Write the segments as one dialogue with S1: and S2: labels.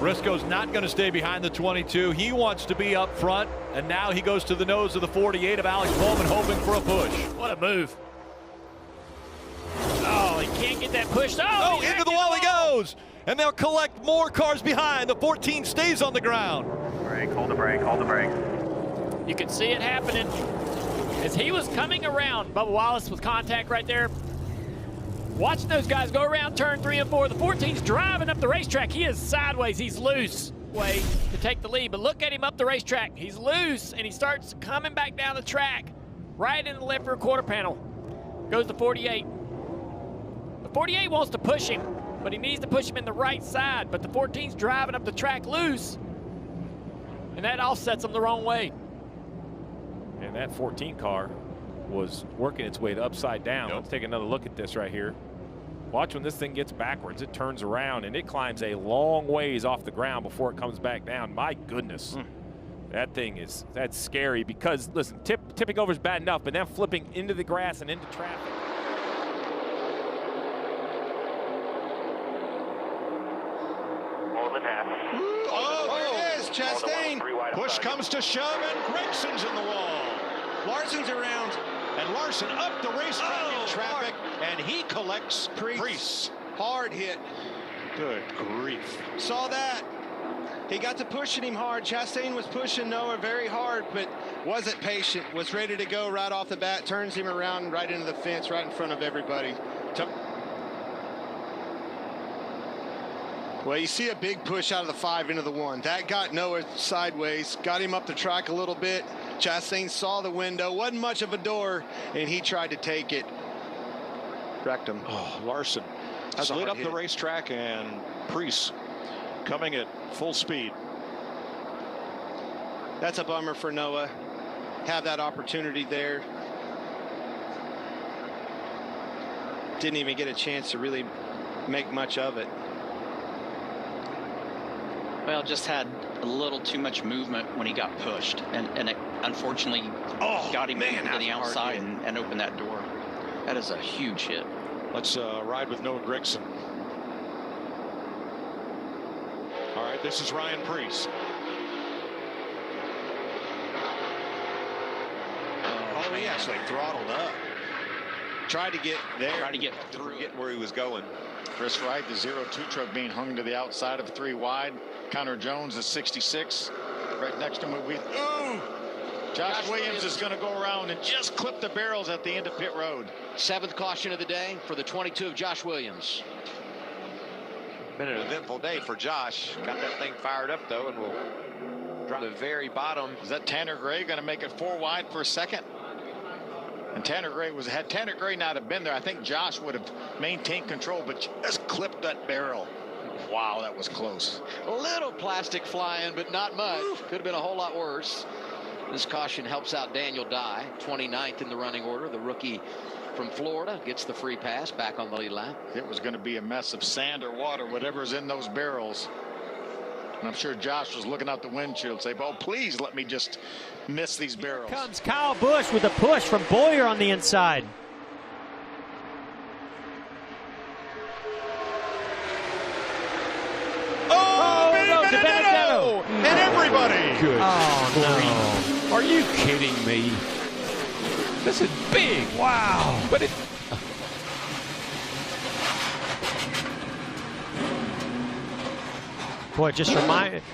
S1: Briscoe's not going to stay behind the 22. He wants to be up front, and now he goes to the nose of the 48 of Alex Bowman, hoping for a push. What a move.
S2: Oh, he can't get that push. Oh,
S1: into the wall he goes. And they'll collect more cars behind. The 14 stays on the ground.
S3: Brake, hold the brake, hold the brake.
S2: You can see it happening. As he was coming around, Bubba Wallace with contact right there. Watching those guys go around turn 3 and 4. The 14's driving up the racetrack. He is sideways. He's loose. Way to take the lead. But look at him up the racetrack. He's loose, and he starts coming back down the track. Right in the left rear quarter panel. Goes to 48. The 48 wants to push him, but he needs to push him in the right side. But the 14's driving up the track loose, and that offsets him the wrong way.
S4: And that 14 car was working its way to upside down.
S1: Yep.
S4: Let's take another look at this right here. Watch when this thing gets backwards. It turns around and it climbs a long ways off the ground before it comes back down. My goodness. That thing is, that's scary because, listen, tipping over is bad enough, but then flipping into the grass and into traffic.
S3: More than half.
S5: Oh, there it is, Chastain. Push comes to shove, and Gregson's in the wall. Larson's around, and Larson up the racetrack in traffic, and he collects Preece.
S6: Hard hit.
S5: Good grief.
S6: Saw that. He got to pushing him hard. Chastain was pushing Noah very hard, but wasn't patient. Was ready to go right off the bat. Turns him around right into the fence, right in front of everybody. Well, you see a big push out of the 5 into the 1. That got Noah sideways, got him up the track a little bit. Chastain saw the window, wasn't much of a door, and he tried to take it. Wrecked him.
S5: Oh, Larson slid up the racetrack, and Preece coming at full speed.
S6: That's a bummer for Noah. Have that opportunity there. Didn't even get a chance to really make much of it.
S7: Well, just had a little too much movement when he got pushed, and it unfortunately got him into the outside and opened that door. That is a huge hit.
S5: Let's ride with Noah Gragson. All right, this is Ryan Preece.
S6: Oh, he actually throttled up. Tried to get there.
S7: Tried to get through
S8: Getting where he was going.
S9: Chris Wright, the 02 truck being hung to the outside of 3 wide. Connor Jones, the 66, right next to him. Josh Williams is going to go around and just clip the barrels at the end of pit road.
S10: 7th caution of the day for the 22 of Josh Williams.
S8: Been an eventful day for Josh. Got that thing fired up though, and we'll drop the very bottom.
S9: Is that Tanner Gray going to make it 4 wide for a second? And Tanner Gray had Tanner Gray not have been there, I think Josh would have maintained control, but just clipped that barrel. Wow, that was close.
S10: A little plastic flying, but not much. Could have been a whole lot worse. This caution helps out Daniel Dye, 29th in the running order. The rookie from Florida gets the free pass back on the lead lap.
S9: It was going to be a mess of sand or water, whatever's in those barrels. And I'm sure Josh was looking out the windshield saying, oh, please let me just miss these barrels.
S11: Here comes Kyle Busch with a push from Boyer on the inside.
S5: Oh, no, Benedetto! And everybody!
S4: Good.
S11: Oh, no.
S4: Are you kidding me? This is big. Wow. But it.
S11: Boy, it just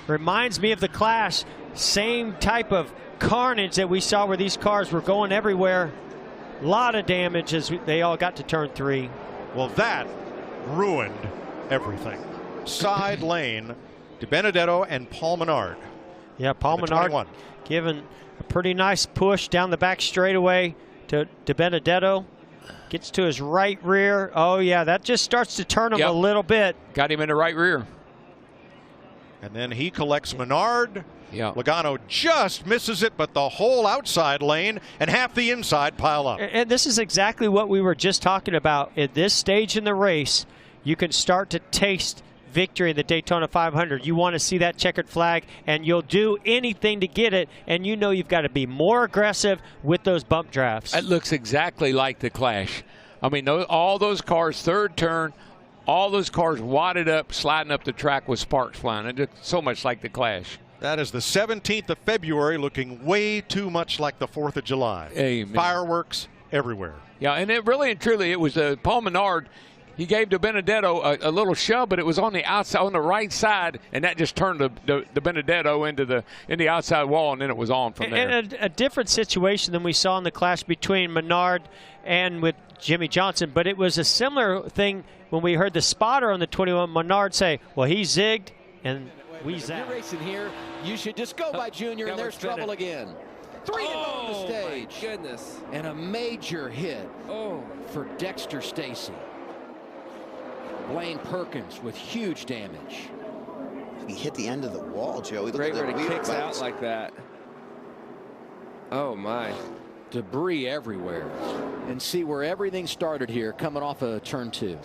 S11: reminds me of the Clash. Same type of carnage that we saw where these cars were going everywhere. A lot of damage as they all got to turn 3.
S5: Well, that ruined everything. Side lane to Benedetto and Paul Menard.
S11: Yeah, Paul Menard giving a pretty nice push down the back straightaway to Benedetto. Gets to his right rear. Oh, yeah, that just starts to turn him a little bit.
S4: Got him in the right rear.
S5: And then he collects Menard.
S4: Yeah.
S5: Logano just misses it, but the whole outside lane and half the inside pile up.
S11: And this is exactly what we were just talking about. At this stage in the race, you can start to taste victory in the Daytona 500. You want to see that checkered flag, and you'll do anything to get it, and you know you've got to be more aggressive with those bump drafts.
S4: It looks exactly like the Clash. I mean, all those cars, third turn,
S12: all those cars wadded up, sliding up the track with sparks flying. It looked so much like the Clash.
S5: That is the 17th of February, looking way too much like the 4th of July.
S12: Amen.
S5: Fireworks everywhere.
S12: Yeah, and it really and truly, it was Paul Menard. He gave to Benedetto a little shove, but it was on the outside, on the right side, and that just turned the Benedetto into the outside wall, and then it was on from there.
S11: And a different situation than we saw in the clash between Menard and with Jimmy Johnson, but it was a similar thing when we heard the spotter on the 21, Menard say, well, he zigged, and we zagged.
S10: If you're racing here, you should just go by Junior, and there's trouble again. 3 to go on the stage.
S13: My goodness.
S10: And a major hit for Dexter Stacy. Blaine Perkins with huge damage.
S14: He hit the end of the wall, Joey.
S13: Great where it kicks out like that. Oh, my.
S10: Debris everywhere. And see where everything started here, coming off of turn 2.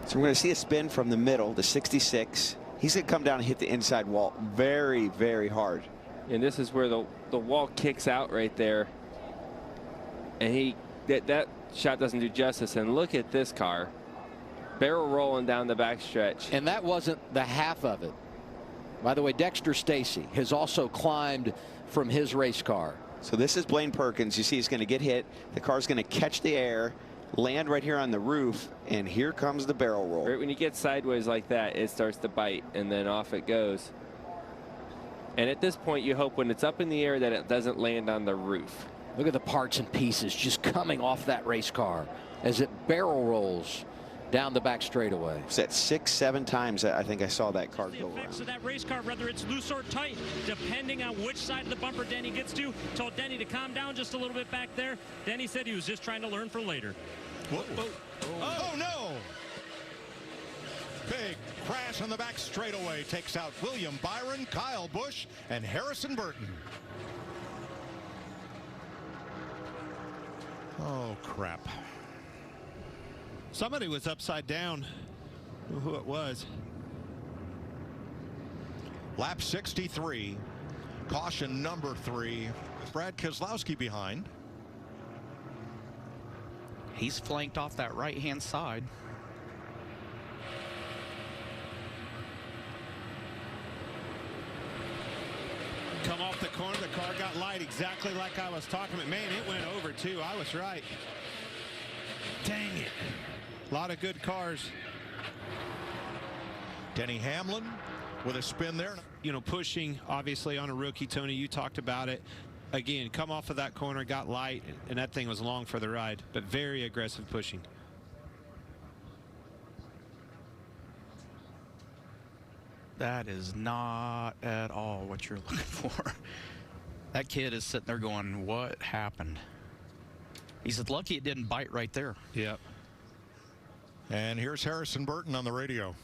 S14: So we're going to see a spin from the middle, the 66. He's going to come down and hit the inside wall very, very hard.
S13: And this is where the wall kicks out right there. And that shot doesn't do justice. And look at this car. Barrel rolling down the backstretch.
S10: And that wasn't the half of it. By the way, Dexter Stacy has also climbed from his race car.
S14: So this is Blaine Perkins. You see he's going to get hit. The car's going to catch the air, land right here on the roof, and here comes the barrel roll.
S13: Right when you get sideways like that, it starts to bite, and then off it goes. And at this point, you hope when it's up in the air that it doesn't land on the roof.
S10: Look at the parts and pieces just coming off that race car as it barrel rolls down the back straightaway.
S14: It's at 6-7 times I think I saw that car go around.
S15: So that race car, whether it's loose or tight, depending on which side of the bumper Denny gets to. Told Denny to calm down just a little bit back there. Denny said he was just trying to learn for later.
S5: Whoa. Oh, no! Big crash on the back straightaway takes out William Byron, Kyle Busch, and Harrison Burton. Oh, crap.
S16: Somebody was upside down. Who it was.
S5: Lap 63. Caution number 3. Brad Keselowski behind.
S17: He's flanked off that right-hand side.
S16: Come off the corner. The car got light exactly like I was talking about. Man, it went over too. I was right. Dang it. A lot of good cars.
S5: Denny Hamlin with a spin there.
S16: You know, pushing obviously on a rookie. Tony, you talked about it. Again, come off of that corner, got light, and that thing was long for the ride, but very aggressive pushing.
S17: That is not at all what you're looking for. That kid is sitting there going, what happened? He said, lucky it didn't bite right there.
S16: Yep.
S5: And here's Harrison Burton on the radio.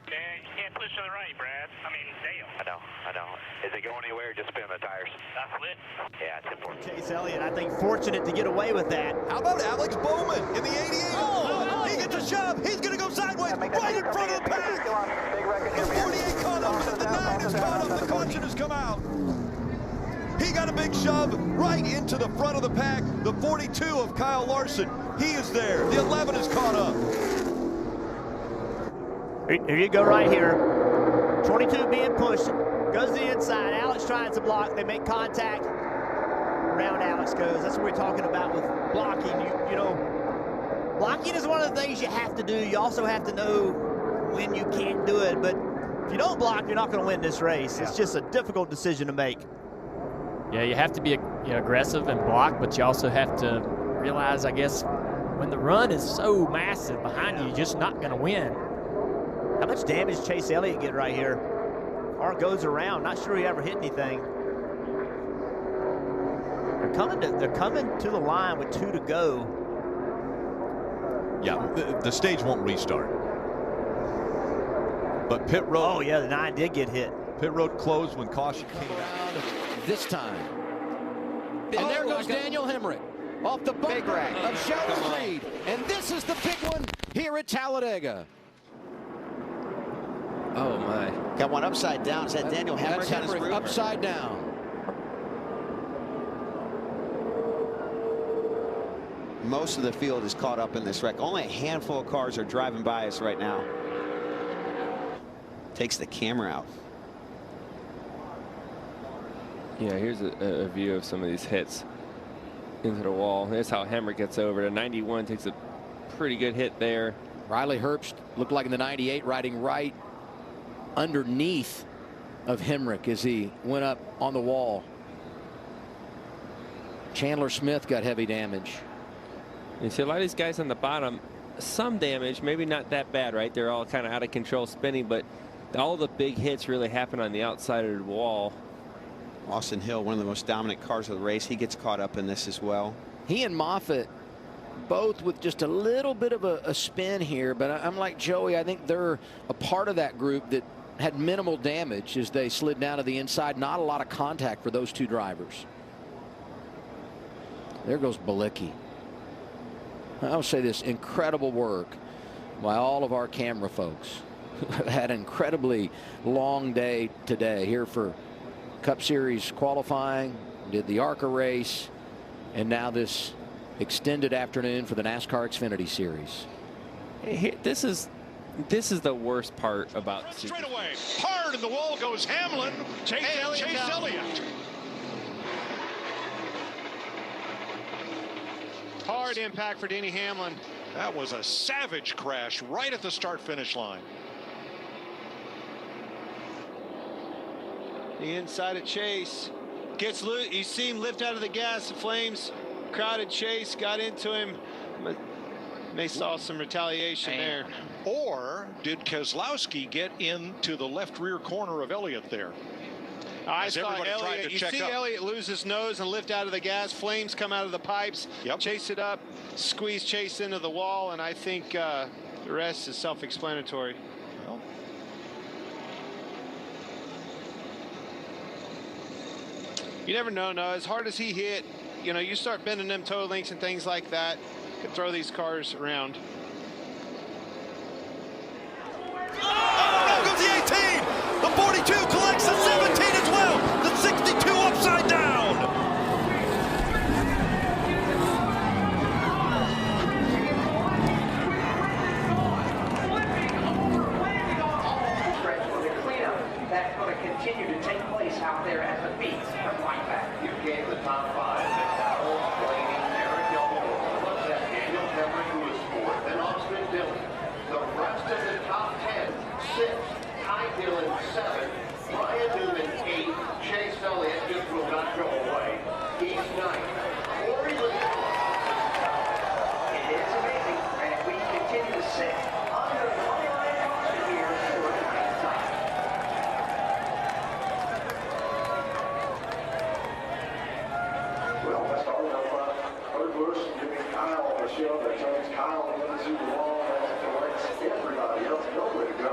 S3: You can't push to the right, Brad. I mean, damn. I know. Is it going anywhere? Just spin the tires. That's lit. Yeah, it's important.
S18: Chase Elliott, I think, fortunate to get away with that.
S19: How about Alex Bowman in the 88? He gets a shove. He's going to go sideways right in front of the pack. The 48 caught up, and the 9 is caught up. The caution has come out. He got a big shove right into the front of the pack. The 42 of Kyle Larson, he is there. The 11 is caught up.
S18: Here you go right here. 22 being pushed. Goes to the inside. Alex trying to block. They make contact. Around Alex goes. That's what we're talking about with blocking. You know, blocking is one of the things you have to do. You also have to know when you can't do it. But if you don't block, you're not going to win this race. It's just a difficult decision to make.
S2: Yeah, you have to be aggressive and block, but you also have to realize, I guess, when the run is so massive behind you, you're just not going to win.
S18: How much damage did Chase Elliott get right here? Car goes around. Not sure he ever hit anything. They're coming to the line with 2 to go.
S1: Yeah, the stage won't restart. But pit road.
S18: Oh yeah, the 9 did get hit.
S1: Pit road closed when caution came
S10: around this time. And there goes Daniel Hemrick off the bumper of Sheldon Reed. And this is the big one here at Talladega.
S13: Oh my.
S14: Got one upside down. Is that Daniel Hemrick on his roof?
S10: Upside down.
S14: Most of the field is caught up in this wreck. Only a handful of cars are driving by us right now. Takes the camera out.
S13: Yeah, here's a view of some of these hits into the wall. Here's how Hemrick gets over. The 91 takes a pretty good hit there.
S10: Riley Herbst looked like in the 98 riding right underneath of Hemrick as he went up on the wall. Chandler Smith got heavy damage.
S13: You see a lot of these guys on the bottom, some damage, maybe not that bad, right? They're all kind of out of control spinning, but all the big hits really happen on the outside of the wall.
S14: Austin Hill, one of the most dominant cars of the race, he gets caught up in this as well.
S10: He and Moffitt both with just a little bit of a spin here, but I'm like Joey, I think they're a part of that group that had minimal damage as they slid down to the inside. Not a lot of contact for those two drivers. There goes Balicki. I'll say this, incredible work by all of our camera folks. Had an incredibly long day today here for Cup Series qualifying, did the ARCA race, and now this extended afternoon for the NASCAR Xfinity Series.
S13: Hey, this is the worst part about
S5: straight away. Hard, and the wall goes Hamlin. Chase Elliott.
S6: Hard impact for Denny Hamlin.
S5: That was a savage crash right at the start-finish line.
S6: The inside of Chase gets loose. You see him lift out of the gas. The flames crowded Chase, got into him. But they saw some retaliation there.
S5: Or did Keselowski get into the left rear corner of Elliott there?
S6: I
S5: As
S6: saw
S5: everybody tried
S6: Elliott.
S5: to
S6: You
S5: check
S6: see
S5: up.
S6: Elliott lose his nose and lift out of the gas. Flames come out of the pipes. Chase it up, squeeze Chase into the wall, and I think the rest is self-explanatory.
S5: Well,
S6: you never know. No, as hard as he hit, you know, you start bending them toe links and things like that, could throw these cars around.
S19: Now goes the 18. The 42 collects the 17 as well. The 62 upside down.
S20: That's going to continue to take place out there at the beats from right back. You gave the top five. McDowell, Blaney, Eric Gilmore. What's that? Daniel Hemrick, who was fourth, and Austin Dillon. The rest of the top 10, 6. Ty Dillon, 7. Brian Newman, 8. Chase Elliott just will not go away. He's 9. Corey Lewis. It is amazing, and we continue to sit under the line caution here for the ninth time. Well, let's start with Kurt Busch giving Kyle a shove that turns Kyle into the wall and lets everybody else know where to go.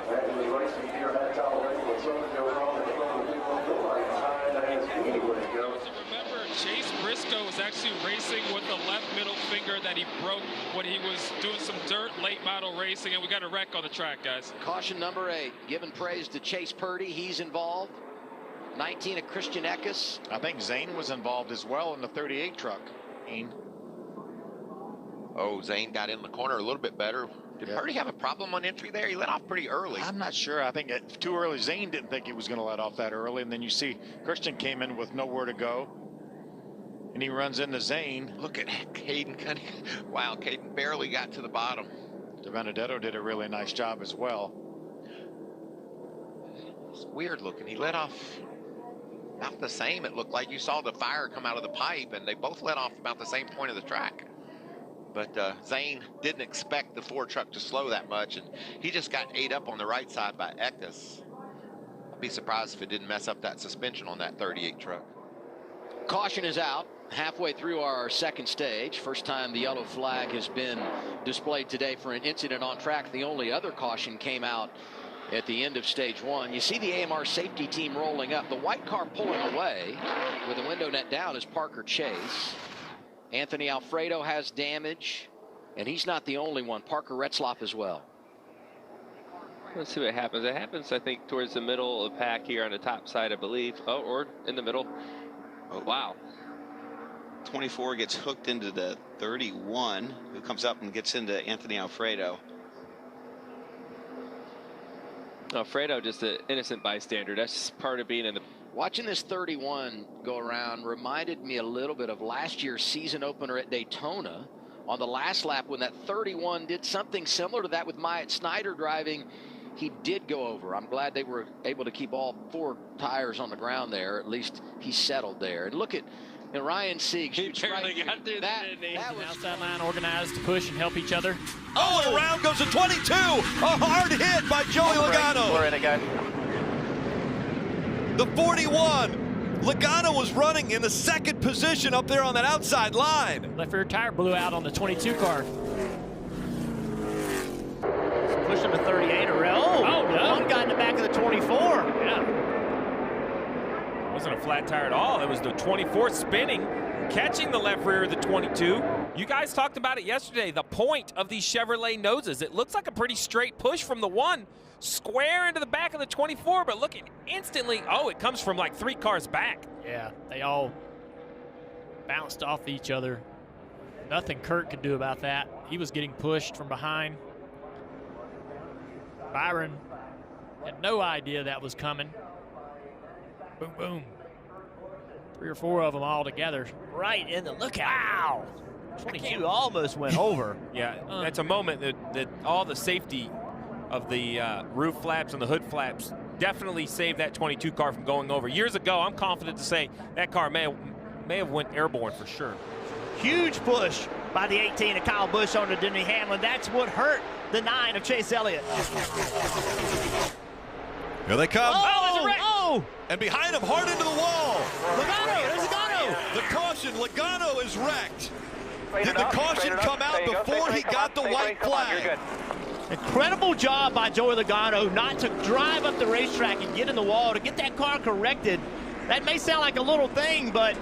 S20: That is racing here at Talladega. When something goes wrong in the front of the field, nobody behind has anywhere to go.
S21: Remember, Chase Briscoe was actually racing with the left middle finger that he broke when he was doing some dirt late model racing, and we got a wreck on the track, guys.
S10: Caution number 8, giving praise to Chase Purdy. He's involved. 19 of Christian Eckes.
S9: I think Zane was involved as well in the 38 truck.
S8: Oh, Zane got in the corner a little bit better. Did Purdy have a problem on entry there? He let off pretty early.
S9: I'm not sure. I think too early. Zane didn't think he was going to let off that early. And then you see Christian came in with nowhere to go. And he runs into Zane.
S8: Look at Caden Cunningham. Wow, Caden barely got to the bottom.
S9: Benedetto did a really nice job as well.
S8: It's weird looking. He let off about the same. It looked like you saw the fire come out of the pipe, and they both let off about the same point of the track. But Zane didn't expect the Ford truck to slow that much, and he just got ate up on the right side by Eckes. I'd be surprised if it didn't mess up that suspension on that 38 truck.
S10: Caution is out halfway through our second stage. First time the yellow flag has been displayed today for an incident on track. The only other caution came out at the end of stage 1. You see the AMR safety team rolling up. The white car pulling away with the window net down is Parker Chase. Anthony Alfredo has damage, and he's not the only one. Parker Retzlaff as well.
S13: Let's see what happens. It happens, I think, towards the middle of the pack here on the top side, I believe. Oh, or in the middle. Oh, wow.
S14: 24 gets hooked into the 31, who comes up and gets into Anthony Alfredo.
S13: Alfredo just an innocent bystander. That's just part of being in the...
S10: Watching this 31 go around reminded me a little bit of last year's season opener at Daytona on the last lap when that 31 did something similar to that with Myatt Snider driving. He did go over. I'm glad they were able to keep all 4 tires on the ground there. At least he settled there. And look at Ryan Sieg.
S2: He barely got through that, didn't he? That was outside line organized to push and help each other.
S1: Oh, and around goes a 22. A hard hit by Joey Logano.
S3: We're in it, guys.
S1: The 41. Logano was running in the 2nd position up there on that outside line.
S2: Left rear tire blew out on the 22 car.
S18: Pushing the 38 around. Oh, no. One got in the back of the 24.
S2: Yeah.
S4: It wasn't a flat tire at all. It was the 24 spinning, catching the left rear of the 22. You guys talked about it yesterday, the point of these Chevrolet noses. It looks like a pretty straight push from the 1 square into the back of the 24, but look at instantly, oh, it comes from like 3 cars back.
S2: Yeah, they all bounced off each other. Nothing Kurt could do about that. He was getting pushed from behind. Byron had no idea that was coming. Boom, boom. 3 or 4 of them all together.
S18: Right in the lookout. Wow. 22 almost went over.
S4: Yeah, that's a moment that all the safety of the roof flaps and the hood flaps definitely saved that 22 car from going over. Years ago, I'm confident to say that car may have went airborne for sure.
S18: Huge push by the 18 of Kyle Busch on to Denny Hamlin. That's what hurt the 9 of Chase Elliott.
S1: Here they come.
S18: Oh!
S1: And behind him, hard into the wall.
S18: Logano, there's Logano.
S1: The caution, Logano is wrecked. Did the caution come out before he got the white flag?
S18: Incredible job by Joey Logano not to drive up the racetrack and get in the wall to get that car corrected. That may sound like a little thing, but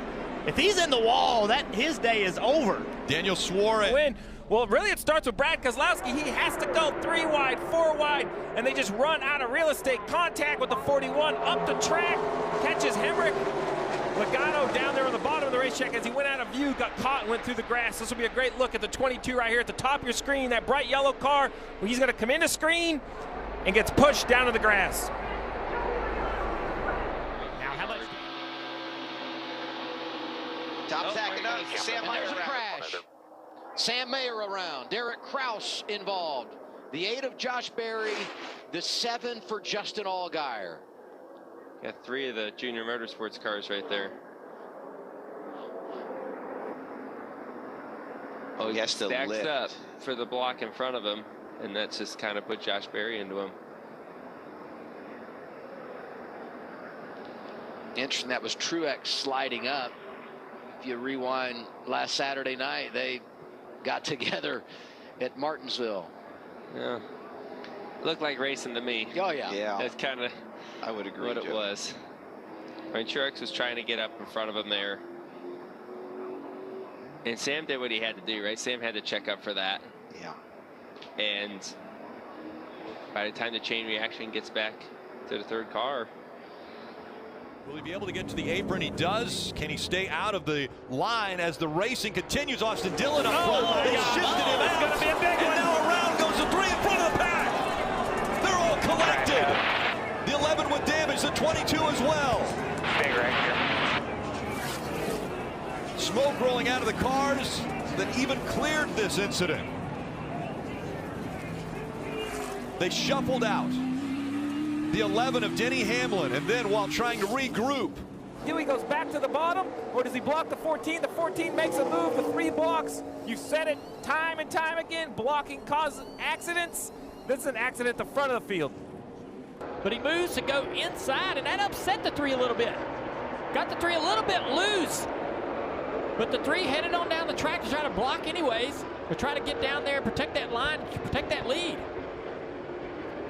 S18: if he's in the wall, his day is over.
S1: Daniel Suarez.
S4: Win. Well, really, it starts with Brad Keselowski. He has to go 3 wide, 4 wide, and they just run out of real estate. Contact with the 41 up the track, catches Hemrick. Logano down there on the bottom of the racetrack as he went out of view, got caught and went through the grass. This will be a great look at the 22 right here at the top of your screen, that bright yellow car. He's going to come into screen and gets pushed down to the grass.
S2: Now, how much?
S10: Top second, Sam Mayer's a crash. Sam Mayer around. Derek Kraus involved. The 8 of Josh Berry. The 7 for Justin Allgaier.
S13: Got 3 of the Junior Motorsports cars right there.
S14: Oh, he has to
S13: stacks
S14: lift
S13: up for the block in front of him, and that's just kind of put Josh Berry into him.
S10: Interesting, that was Truex sliding up. If you rewind last Saturday night, they got together at Martinsville.
S13: Yeah, looked like racing to me.
S10: Oh yeah,
S14: yeah.
S13: That's kind of
S14: I would agree
S13: what it was. I mean, Truex was trying to get up in front of him there, and Sam did what he had to do, right? Sam had to check up for that.
S14: Yeah.
S13: And by the time the chain reaction gets back to the 3rd car,
S1: will he be able to get to the apron? He does. Can he stay out of the line as the racing continues? Austin Dillon up front. They shifted him out.
S2: It's going to be a big one.
S1: And now around goes the 3 in front of the pack. They're all collected. The 11 with damage, the 22 as well.
S3: Big wreck here.
S1: Smoke rolling out of the cars that even cleared this incident. They shuffled out. The 11 of Denny Hamlin, and then while trying to regroup.
S4: Dewey goes back to the bottom, or does he block the 14? The 14 makes a move, the 3 blocks. You've said it time and time again, blocking causes accidents. This is an accident at the front of the field.
S2: But he moves to go inside, and that upset the 3 a little bit. Got the 3 a little bit loose. But the 3 headed on down the track to try to block anyways, to try to get down there and protect that line, protect that lead.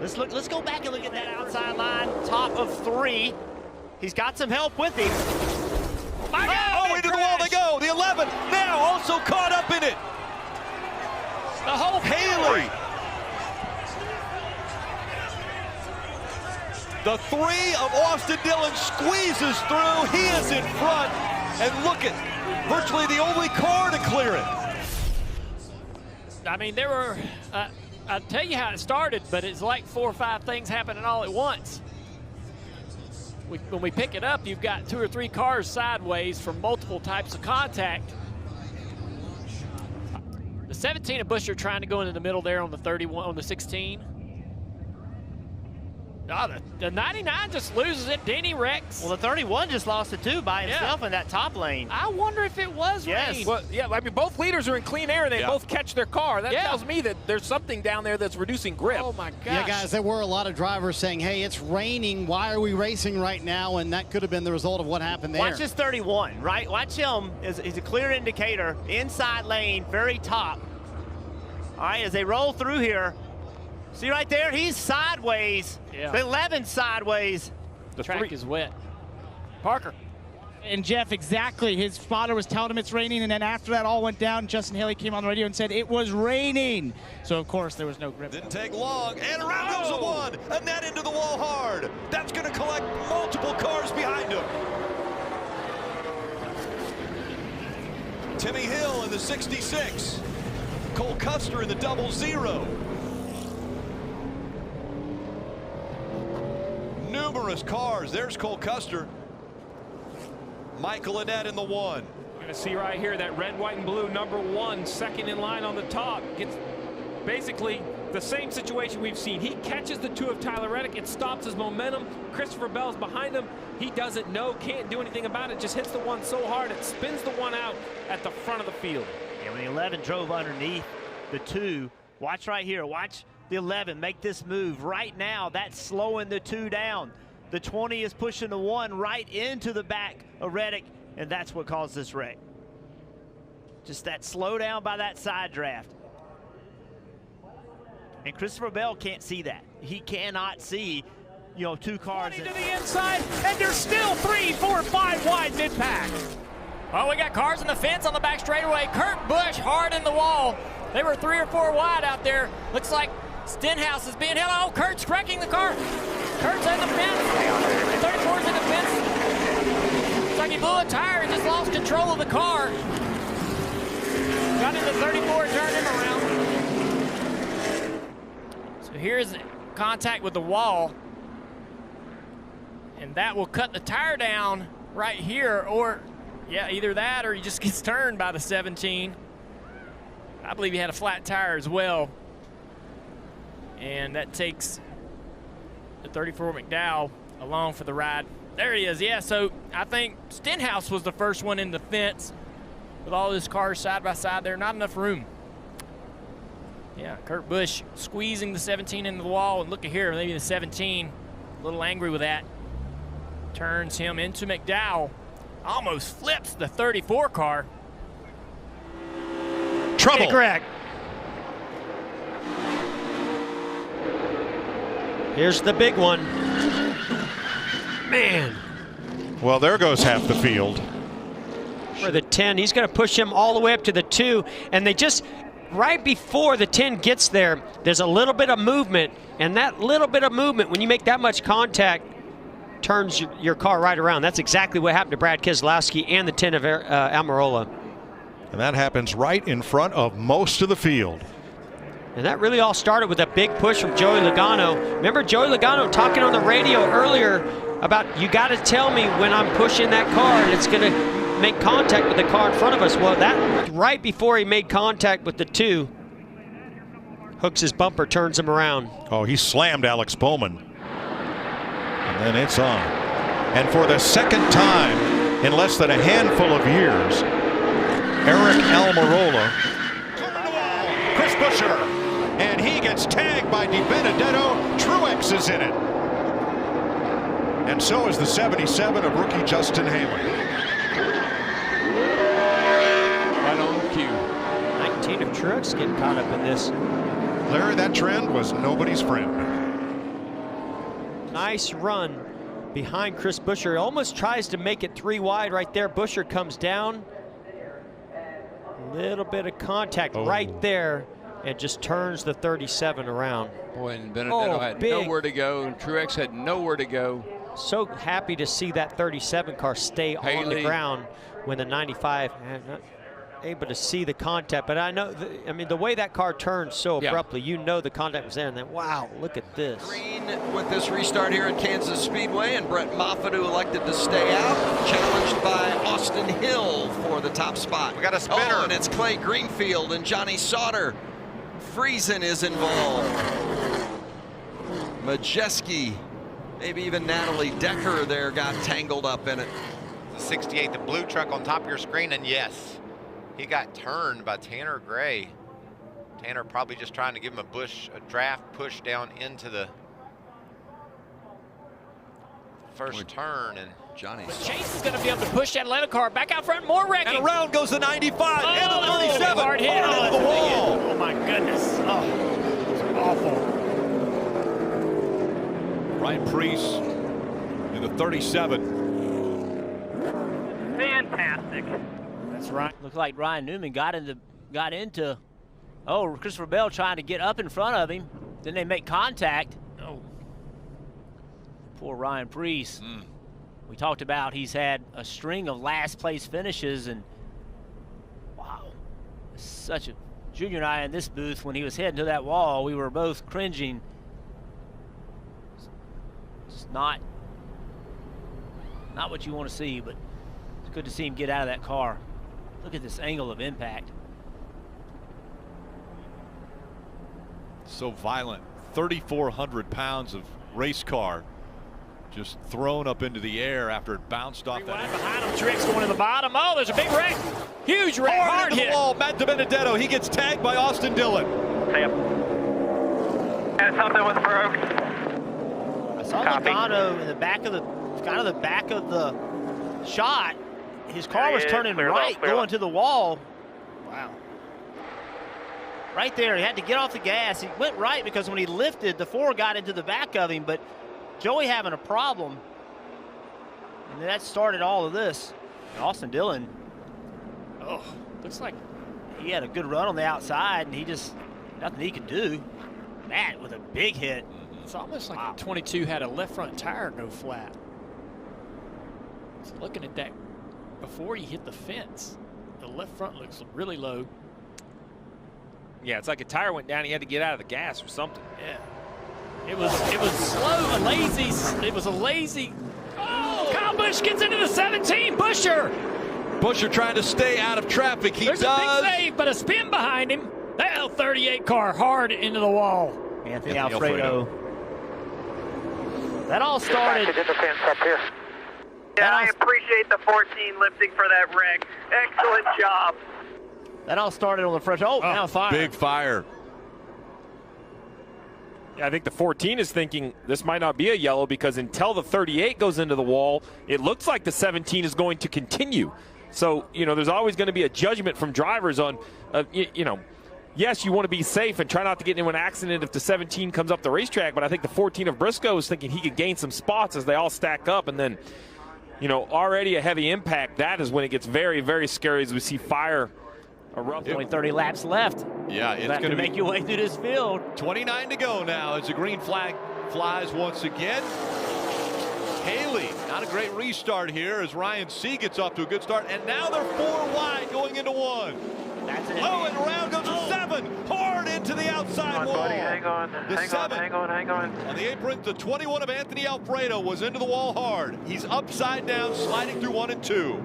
S18: Let's go back and look at that outside line, top of 3. He's got some help with him.
S1: My God, oh, into the wall they go. The 11 now also caught up in it.
S2: The whole
S1: Haley. The 3 of Austin Dillon squeezes through. He is in front. And look at Virtually the only car to clear it.
S2: I mean, there were, I'll tell you how it started, but it's like 4 or 5 things happening all at once. When we pick it up, you've got 2 or 3 cars sideways from multiple types of contact. The 17 of Buescher trying to go into the middle there on the 31, on the 16. Oh, the 99 just loses it. Denny wrecks.
S18: Well, the 31 just lost it too by himself in that top lane.
S2: I wonder if it was rain.
S12: Well, yeah, I mean, both leaders are in clean air. They both catch their car. That tells me that there's something down there that's reducing grip.
S2: Oh, my gosh.
S7: Yeah, guys, there were a lot of drivers saying, hey, it's raining. Why are we racing right now? And that could have been the result of what happened there.
S18: Watch this 31, right? Watch him. He's a clear indicator. Inside lane, very top. All right, as they roll through here, see right there? He's sideways.
S2: Yeah.
S18: The 11 sideways.
S2: The track is wet. Parker.
S22: And Jeff, exactly. His spotter was telling him it's raining, and then after that all went down, Justin Haley came on the radio and said it was raining. So, of course, there was no grip.
S1: Didn't take long, and around goes the one, and that into the wall hard. That's going to collect multiple cars behind him. Timmy Hill in the 66. Cole Custer in the 00. Numerous cars. There's Cole Custer. Michael Annette in the 1.
S4: You're going to see right here that red, white, and blue #1, second in line on the top. Gets basically the same situation we've seen. He catches the 2 of Tyler Reddick. It stops his momentum. Christopher Bell's behind him. He doesn't know, can't do anything about it. Just hits the 1 so hard it spins the 1 out at the front of the field.
S18: Yeah, when the 11 drove underneath the 2, watch right here. Watch the 11 make this move right now. That's slowing the 2 down. The 20 is pushing the 1 right into the back of Reddick, and that's what caused this wreck. Just that slowdown by that side draft. And Christopher Bell can't see that. He cannot see, you know, 2 cars.
S2: To the inside, and there's still 3, 4, 5 wide mid-pack. Oh, we got cars in the fence on the back straightaway. Kurt Busch hard in the wall. They were 3 or 4 wide out there. Looks like Stenhouse is being held. Oh, Kurt's wrecking the car. Kurt's in the fence. 34's in the fence. Looks like he blew a tire and just lost control of the car. Got into 34 and turned him around. So here's contact with the wall. And that will cut the tire down right here. Or, yeah, either that or he just gets turned by the 17. I believe he had a flat tire as well. And that takes the 34 McDowell along for the ride. There he is, yeah, so I think Stenhouse was the first one in the fence with all his cars side by side there. Not enough room. Yeah, Kurt Busch squeezing the 17 into the wall, and look at here, maybe the 17, a little angry with that. Turns him into McDowell. Almost flips the 34 car.
S5: Trouble.
S11: Hey, Greg. Here's the big one. Man.
S5: Well, there goes half the field.
S11: For the 10, he's going to push him all the way up to the 2, and they just, right before the 10 gets there, there's a little bit of movement, and that little bit of movement, when you make that much contact, turns your car right around. That's exactly what happened to Brad Keselowski and the 10 of Almirola.
S5: And that happens right in front of most of the field.
S11: And that really all started with a big push from Joey Logano. Remember Joey Logano talking on the radio earlier about, you got to tell me when I'm pushing that car and it's going to make contact with the car in front of us. Well, that right before he made contact with the 2, hooks his bumper, turns him around.
S5: Oh, he slammed Alex Bowman. And then it's on. And for the second time in less than a handful of years, Eric Almirola. Chris Buescher. And he gets tagged by DiBenedetto. Truex is in it. And so is the 77 of rookie Justin Haley.
S12: Right on cue.
S11: 19 of Truex getting caught up in this.
S5: Larry, that trend was nobody's friend.
S11: Nice run behind Chris Buescher. He almost tries to make it 3 wide right there. Buescher comes down. A little bit of contact right there, and just turns the 37 around.
S12: Boy, and Benedetto had nowhere to go, and Truex had nowhere to go.
S11: so happy to see that 37 car stay on the ground when the 95 not able to see the contact. But I know, I mean, the way that car turned so abruptly, you know the contact was there. And then, wow, look at this.
S15: Green with this restart here at Kansas Speedway, and Brett Moffitt, who elected to stay out, challenged by Austin Hill for the top spot.
S8: We got a spinner.
S15: Oh, and it's Clay Greenfield and Johnny Sauter. Friesen is involved. Majeski, maybe even Natalie Decker there got tangled up in it.
S8: The 68, the blue truck on top of your screen, and yes, he got turned by Tanner Gray. Tanner probably just trying to give him a draft push down into the first turn, and
S15: Johnny.
S2: Chase is going to be able to push that Atlanta car back out front, more wrecking.
S1: And around goes the 95 and the 37.
S2: Hard hit
S1: into the wall.
S2: Oh my goodness. Oh, it's awful.
S1: Ryan Preece in the 37.
S18: Fantastic.
S2: That's right.
S18: Looked like Ryan Newman got into Christopher Bell trying to get up in front of him. Then they make contact.
S2: Oh.
S18: Poor Ryan Preece. We talked about he's had a string of last place finishes, and wow, such a Junior and I in this booth, when he was heading to that wall, we were both cringing. It's not what you want to see, but it's good to see him get out of that car. Look at this angle of impact.
S1: So violent. 3,400 pounds of race car just thrown up into the air after it bounced off that.
S2: Behind him, Tricks going to the bottom. Oh, there's a big wreck. Huge wreck. Hard
S1: into
S2: hit.
S1: the wall. Matt DiBenedetto, he gets tagged by Austin Dillon.
S3: And something was broke.
S18: I saw Logano in the back of the back of the shot. His car was turning right, going to the wall. Wow. Right there, he had to get off the gas. He went right because when he lifted, the 4 got into the back of him, but Joey having a problem. And that started all of this. Austin Dillon,
S2: looks like
S18: he had a good run on the outside, and he just, nothing he could do. Matt with a big hit.
S2: It's almost like the 22 had a left front tire go flat. So looking at that, before he hit the fence, the left front looks really low.
S4: Yeah, it's like a tire went down. He had to get out of the gas or something.
S2: Yeah. It was slow, a lazy. It was a lazy. Oh, Kyle Busch gets into the 17. Buescher
S1: trying to stay out of traffic.
S2: There's a big save, but a spin behind him. That L38 car hard into the wall.
S18: Anthony Alfredo. That all started.
S3: Yeah, I appreciate the 14 lifting for that wreck. Excellent job.
S18: That all started on the front. Oh, now fire.
S1: Big fire.
S4: Yeah, I think the 14 is thinking this might not be a yellow because until the 38 goes into the wall, it looks like the 17 is going to continue. So, there's always going to be a judgment from drivers on, yes, you want to be safe and try not to get into an accident if the 17 comes up the racetrack, but I think the 14 of Briscoe is thinking he could gain some spots as they all stack up, and then, already a heavy impact. That is when it gets very, very scary as we see fire erupt.
S18: Only 30 laps left.
S1: Yeah, it's going to
S18: make your way through this field.
S1: 29 to go now as the green flag flies once again. Haley, not a great restart here as Ryan C gets off to a good start, and now they're 4 wide going into 1.
S18: That's it.
S1: Oh, and around goes the 7, hard into the outside wall.
S3: Buddy, hang on. Hang on.
S1: On the apron, the 21 of Anthony Alfredo was into the wall hard. He's upside down, sliding through 1 and 2.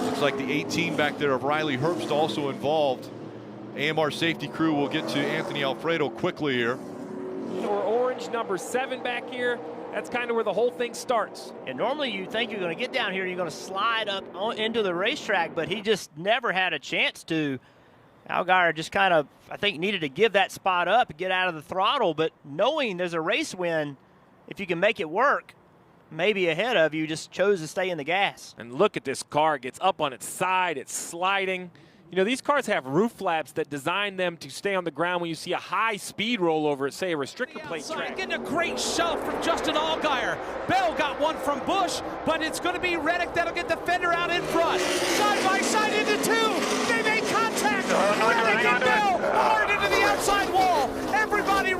S1: Looks like the 18 back there of Riley Herbst also involved. AMR safety crew will get to Anthony Alfredo quickly here.
S4: So we're orange number 7 back here. That's kind of where the whole thing starts.
S18: And normally you think you're going to get down here and you're going to slide up into the racetrack, but he just never had a chance to. Allgaier just kind of, I think, needed to give that spot up and get out of the throttle, but knowing there's a race win, if you can make it work, maybe ahead of you, just chose to stay in the gas.
S4: And look at this car. It gets up on its side. It's sliding. These cars have roof flaps that design them to stay on the ground when you see a high-speed rollover at, say, a restrictor plate track.
S17: Getting a great shove from Justin Allgaier. Bell got one from Busch, but it's going to be Reddick that'll get the fender out in front. Side by side into 2. They make contact. Reddick and Bell hard into the outside.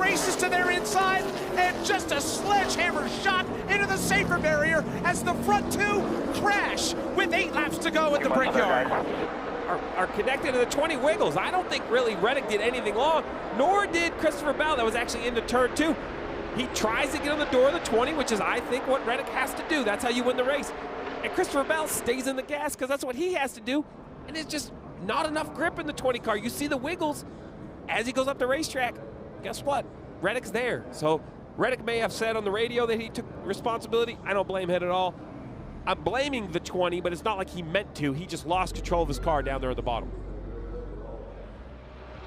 S17: races to their inside, and just a sledgehammer shot into the safer barrier as the front two crash with 8 laps to go at the Brickyard.
S13: Are connected to the 20 wiggles. I don't think really Reddick did anything wrong, nor did Christopher Bell. That was actually into turn 2. He tries to get on the door of the 20, which is, I think, what Reddick has to do. That's how you win the race. And Christopher Bell stays in the gas because that's what he has to do. And it's just not enough grip in the 20 car. You see the wiggles as he goes up the racetrack. Guess what? Reddick's there. So Reddick may have said on the radio that he took responsibility. I don't blame him at all. I'm blaming the 20, but it's not like he meant to. He just lost control of his car down there at the bottom.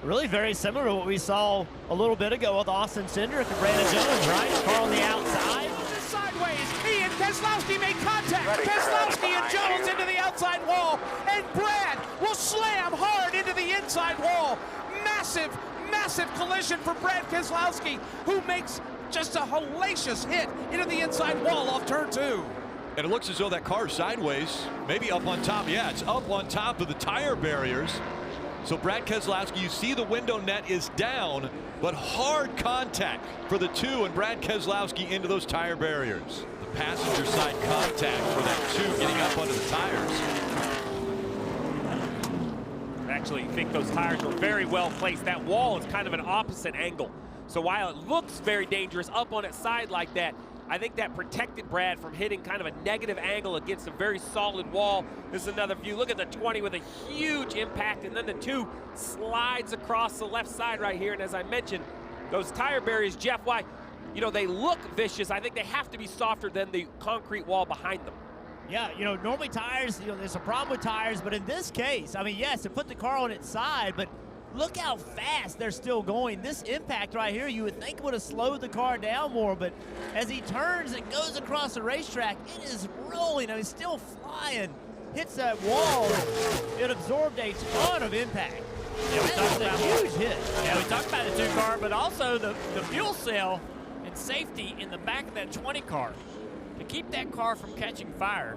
S18: Really very similar to what we saw a little bit ago with Austin Cindric and Brandon Jones, right? Car on the outside.
S17: Sideways, he and Keselowski make contact. Keselowski and Jones into the outside wall, and Brad will slam hard into the inside wall. Massive, massive collision for Brad Keselowski, who makes just a hellacious hit into the inside wall off turn 2.
S1: And it looks as though that car is sideways, maybe up on top. Yeah, it's up on top of the tire barriers. So Brad Keselowski, you see the window net is down, but hard contact for the 2 and Brad Keselowski into those tire barriers. The passenger side contact for that 2 getting up under the tires.
S4: I actually think those tires were very well placed. That wall is kind of an opposite angle. So while it looks very dangerous up on its side like that, I think that protected Brad from hitting kind of a negative angle against a very solid wall. This is another view. Look at the 20 with a huge impact, and then the 2 slides across the left side right here. And as I mentioned, those tire barriers, Jeff, why, you know, they look vicious. I think they have to be softer than the concrete wall behind them.
S18: Yeah, you know, normally tires, you know, there's a problem with tires, but in this case, I mean, yes, it put the car on its side, but look how fast they're still going. This impact right here, you would think would have slowed the car down more, but as he turns and goes across the racetrack, it is rolling. I mean, still flying. Hits that wall. It absorbed a ton of impact.
S2: Yeah, we talked about
S18: a huge hit.
S2: Yeah, we talked about the 2 car, but also the fuel cell and safety in the back of that 20 car to keep that car from catching fire.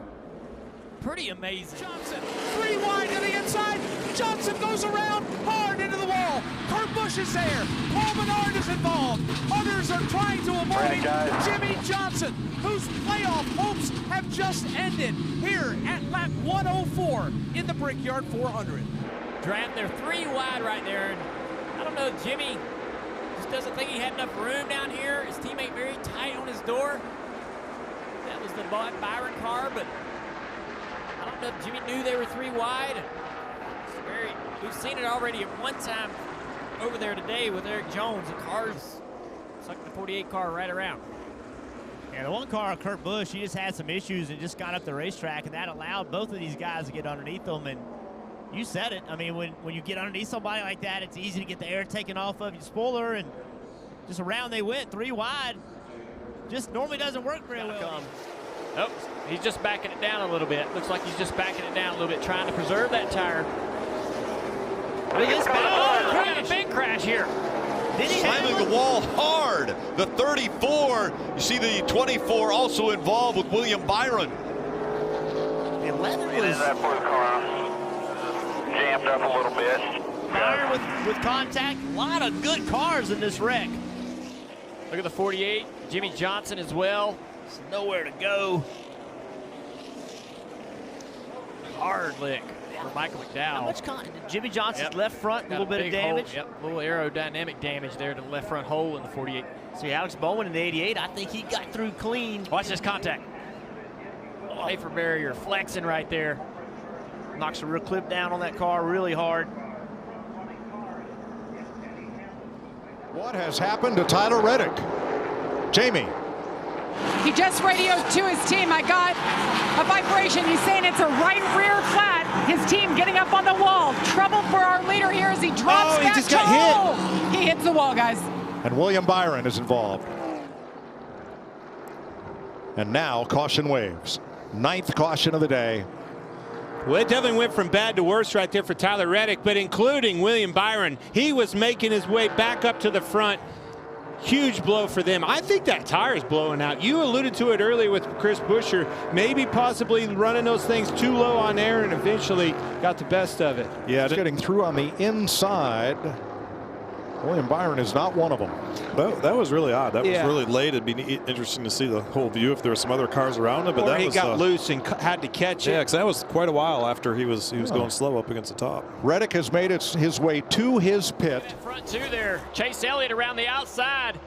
S2: Pretty amazing.
S17: Johnson, 3 wide to the inside. Johnson goes around hard into the wall. Kurt Busch is there. Paul Menard is involved. Others are trying to avoid Jimmy Johnson, whose playoff hopes have just ended here at lap 104 in the Brickyard 400.
S2: Draft, they're 3 wide right there. And I don't know, Jimmy just doesn't think he had enough room down here. His teammate very tight on his door. That was the Byron car, but I don't know if Jimmy knew they were 3 wide. We've seen it already at one time over there today with Eric Jones. The cars, it's like the 48 car right around.
S18: Yeah, the one car, Kurt Busch, he just had some issues and just got up the racetrack, and that allowed both of these guys to get underneath them. And you said it. I mean, when you get underneath somebody like that, it's easy to get the air taken off of your spoiler, and just around they went, 3 wide. Just normally doesn't work very well.
S2: Nope, he's just backing it down a little bit. Looks like he's just backing it down a little bit, trying to preserve that tire. Look at this big crash here.
S1: Slamming the wall hard. The 34. You see the 24 also involved with William Byron.
S18: 11 was
S3: jammed up a little bit.
S18: Byron with contact. A lot of good cars in this wreck.
S2: Look at the 48. Jimmy Johnson as well. There's nowhere to go. Hard lick for Michael McDowell.
S18: How much Jimmy Johnson's left front, a little bit of damage.
S2: Hole. Yep, a little aerodynamic damage there to the left front hole in the 48.
S18: See, Alex Bowman in the 88, I think he got through clean.
S2: Watch this contact. Safer barrier flexing right there.
S18: Knocks a real clip down on that car really hard.
S5: What has happened to Tyler Reddick? Jamie.
S6: He just radioed to his team. I got a vibration. He's saying it's a right rear flat. His team getting up on the wall. Trouble for our leader here as he drops back.
S5: He just got hit.
S6: He hits the wall, guys.
S5: And William Byron is involved. And now caution waves. 9th caution of the day.
S16: Well, it definitely went from bad to worse right there for Tyler Reddick, but including William Byron. He was making his way back up to the front. Huge blow for them. I think that tire is blowing out. You alluded to it earlier with Chris Buescher, maybe possibly running those things too low on air and eventually got the best of it.
S5: Yeah, it's getting through on the inside.
S19: William Byron is not one of them.
S20: That was really odd. That was
S19: Yeah.
S20: really late. It'd be interesting to see the whole view if there were some other cars around it. But
S16: Or
S20: that
S16: he
S20: was,
S16: got loose and had to catch it.
S20: Yeah, because that was quite a while after he was going slow up against the top.
S5: Reddick has made his way to his pit.
S2: Front two there. Chase Elliott around the outside.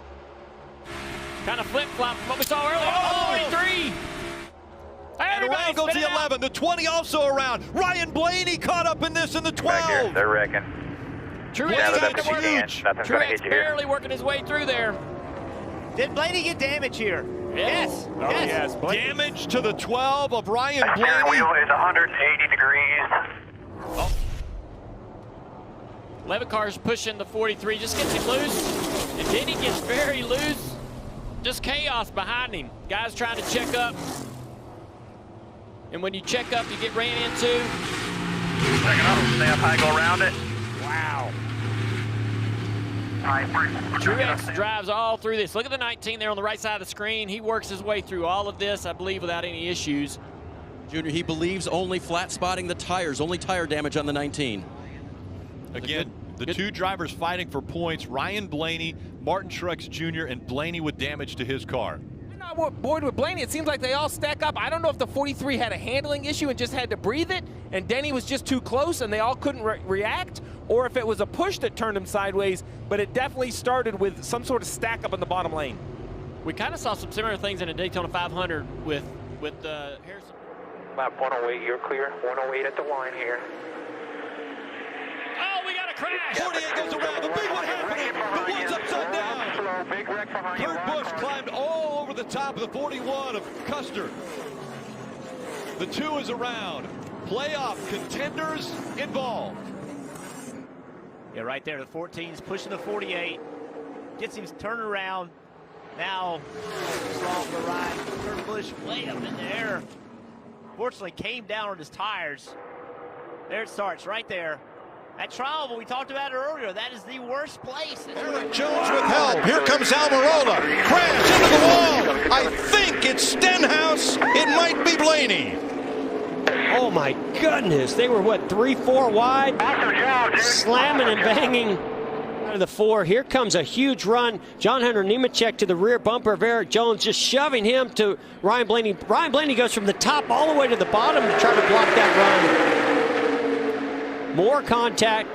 S2: Kind of flip-flop from what we saw earlier. Oh, 43.
S1: And around goes the 11. The 20 also around. Ryan Blaney caught up in this in the 12.
S3: They're wrecking.
S2: Truex barely working his way through there.
S18: Did Blaney get damage here? Yes.
S1: Oh, yes. Damage to the 12 of Ryan
S3: Steering
S1: Blaney.
S3: wheel is 180 degrees.
S2: 11 cars pushing the 43, just gets him loose. And then he gets very loose. Just chaos behind him. Guys trying to check up. And when you check up, you get ran into.
S3: Second up, stay up high, go around it.
S2: Wow. Truex drives all through this. Look at the 19 there on the right side of the screen. He works his way through all of this, I believe, without any issues.
S23: Junior, he believes only flat spotting the tires, only tire damage on the 19.
S1: Again, the two drivers fighting for points, Ryan Blaney, Martin Truex Jr., and Blaney with damage to his car.
S13: Boyd with Blaney, it seems like they all stack up. I don't know if the 43 had a handling issue and just had to breathe it, and Denny was just too close and they all couldn't react, or if it was a push that turned him sideways, but it definitely started with some sort of stack up in the bottom lane.
S2: We kind of saw some similar things in a Daytona 500 with Harrison.
S3: Lap 108, you're clear. 108 at the line here.
S2: Oh, we got a crash!
S1: 48 goes around. The big one happening. The one's upside down. Kurt Busch climbed all over the top of the 41 of Custer. The 2 is around. Playoff contenders involved.
S18: Yeah, right there. The 14's pushing the 48. Gets him turned around. Now, off the right. Kurt Busch way up in the air. Fortunately, came down on his tires. There it starts, right there. That trial, we talked about it earlier, that is the worst place.
S5: Eric Jones with help. Here comes Almirola. Crash into the wall. I think it's Stenhouse. It might be Blaney.
S11: Oh my goodness, they were what, 3-4 wide? Slamming and banging the 4. Here comes a huge run. John Hunter Nemechek to the rear bumper of Eric Jones, just shoving him to Ryan Blaney. Ryan Blaney goes from the top all the way to the bottom to try to block that run. More contact.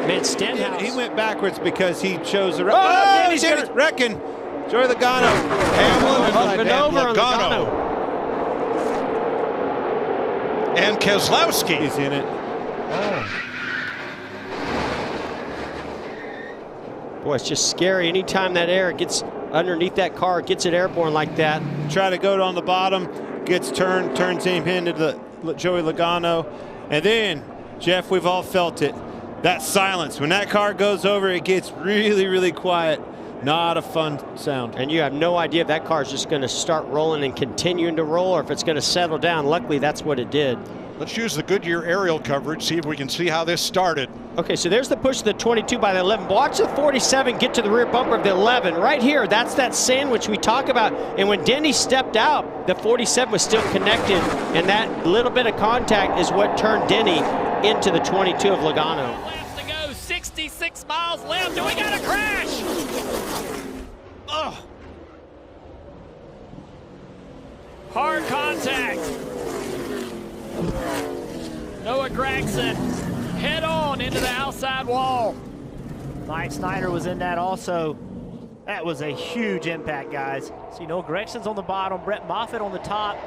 S11: Man, Stenhouse.
S16: He went backwards because he chose the right. Oh, he's wrecking. Joey Logano.
S11: Up and over on Logano.
S5: And Keselowski.
S16: He's in it.
S11: Boy, it's just scary. Anytime that air gets underneath that car, gets it airborne like that.
S16: Try to go on the bottom, gets turned, turns him into the Joey Logano. And then, Jeff, we've all felt it. That silence. When that car goes over, it gets really, really quiet. Not a fun sound.
S11: And you have no idea if that car is just going to start rolling and continuing to roll, or if it's going to settle down. Luckily, that's what it did.
S5: Let's use the Goodyear aerial coverage, see if we can see how this started.
S11: Okay, so there's the push of the 22 by the 11. Watch the 47 get to the rear bumper of the 11. Right here, that's that sandwich we talk about. And when Denny stepped out, the 47 was still connected. And that little bit of contact is what turned Denny into the 22 of Logano.
S2: Laps to go, 66 miles left, and we got a crash! Ugh. Hard contact. Noah Gragson head on into the outside wall.
S18: Mike Snyder was in that also. That was a huge impact, guys. So, Noah Gregson's on the bottom, Brett Moffitt on the top.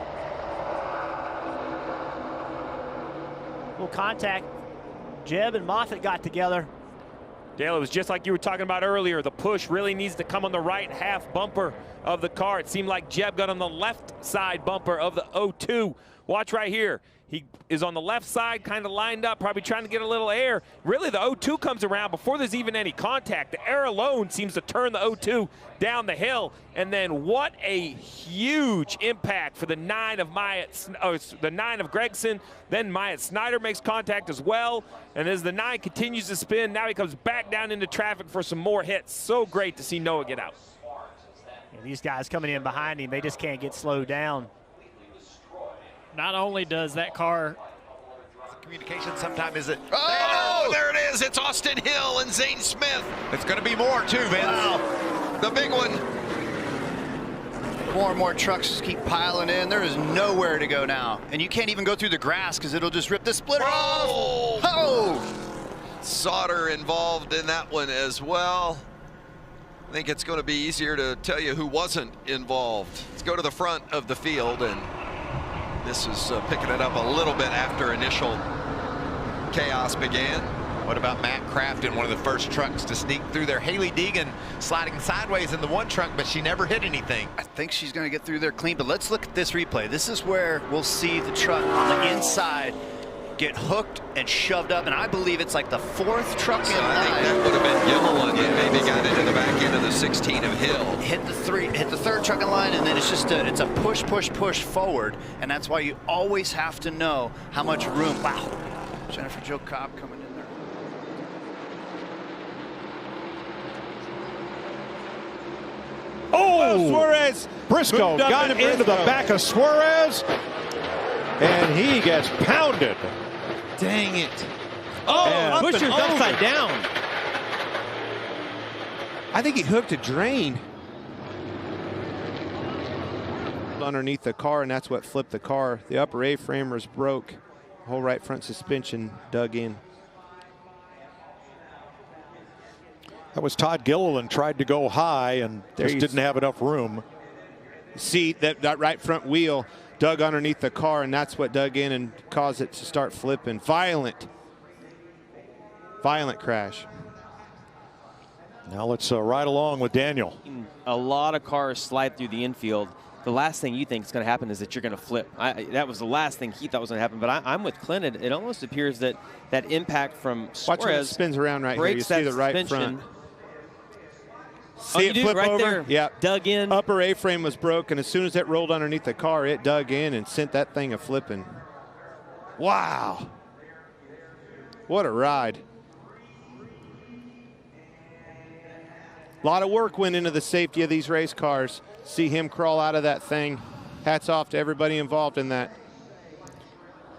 S18: Little contact. Jeb and Moffitt got together.
S4: Dale, it was just like you were talking about earlier. The push really needs to come on the right half bumper of the car. It seemed like Jeb got on the left side bumper of the 02. Watch right here. He is on the left side, kind of lined up, probably trying to get a little air. Really, the 02 comes around before there's even any contact. The air alone seems to turn the 02 down the hill. And then what a huge impact for the 9 of the 9 of Gragson. Then Myatt Snider makes contact as well. And as the 9 continues to spin, now he comes back down into traffic for some more hits. So great to see Noah get out.
S18: Yeah, these guys coming in behind him, they just can't get slowed down.
S2: Not only does that car
S8: Communication sometime is it? Oh, there it is. It's Austin Hill and Zane Smith. It's going to be more too, Vince. Wow. The big one.
S9: More and more trucks keep piling in. There is nowhere to go now. And you can't even go through the grass because it'll just rip the splitter off. Oh!
S15: Sauter involved in that one as well. I think it's going to be easier to tell you who wasn't involved. Let's go to the front of the field, and this is picking it up a little bit after initial chaos began.
S8: What about Matt Crafton, one of the first trucks to sneak through there? Haley Deegan sliding sideways in the one truck, but she never hit anything.
S9: I think she's going to get through there clean, but let's look at this replay. This is where we'll see the truck on the inside get hooked and shoved up, and I believe it's like the fourth truck in line.
S15: I think that would have been Gilliland that maybe got into the back end of the 16 of Hill.
S9: Hit the third truck in line, and then it's just it's a push forward, and that's why you always have to know how much room. Wow, Jennifer Jo Cobb coming in there.
S5: Oh, Suarez. Briscoe got into the back of Suarez, and he gets pounded.
S19: Dang it.
S5: Oh,
S19: Buescher's upside down.
S16: I think he hooked a drain underneath the car, and that's what flipped the car. The upper A-frame was broke. Whole right front suspension dug in.
S5: That was Todd Gilliland tried to go high and just didn't have enough room.
S16: See, that right front wheel dug underneath the car, and that's what dug in and caused it to start flipping. Violent crash.
S5: Now let's ride along with Daniel.
S19: A lot of cars slide through the infield. The last thing you think is going to happen is that you're going to flip. That was the last thing he thought was going to happen. But I'm with Clint. It almost appears that impact from Suarez
S16: watch when it spins around right here. You see the right front. See it flip
S19: right
S16: over?
S19: There,
S16: yeah.
S19: Dug in.
S16: Upper A-frame was broken. As soon as it rolled underneath the car, it dug in and sent that thing a-flipping. Wow. What a ride. A lot of work went into the safety of these race cars. See him crawl out of that thing. Hats off to everybody involved in that.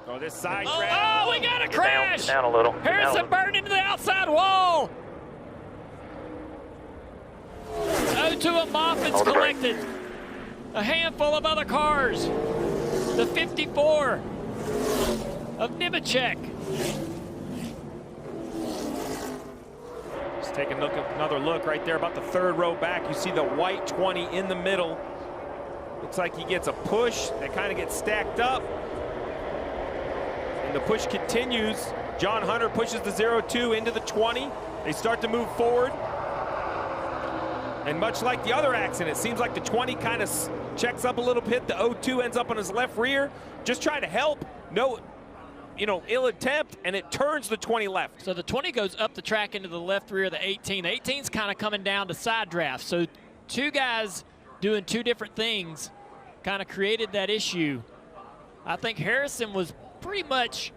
S2: Oh, this side crash. Oh, we got a crash.
S3: Get down a little.
S2: Harrison burned into the outside wall. O2 of Moffitt's collected. A handful of other cars. The 54 of Nemechek.
S4: Just take another look right there about the third row back. You see the white 20 in the middle. Looks like he gets a push that kind of gets stacked up. And the push continues. John Hunter pushes the 02 into the 20. They start to move forward. And much like the other accident, it seems like the 20 kind of checks up a little bit. The 02 ends up on his left rear. Just trying to help. No, ill attempt, and it turns the 20 left.
S2: So the 20 goes up the track into the left rear of the 18. The 18's kind of coming down to side draft. So two guys doing two different things kind of created that issue. I think Harrison was pretty much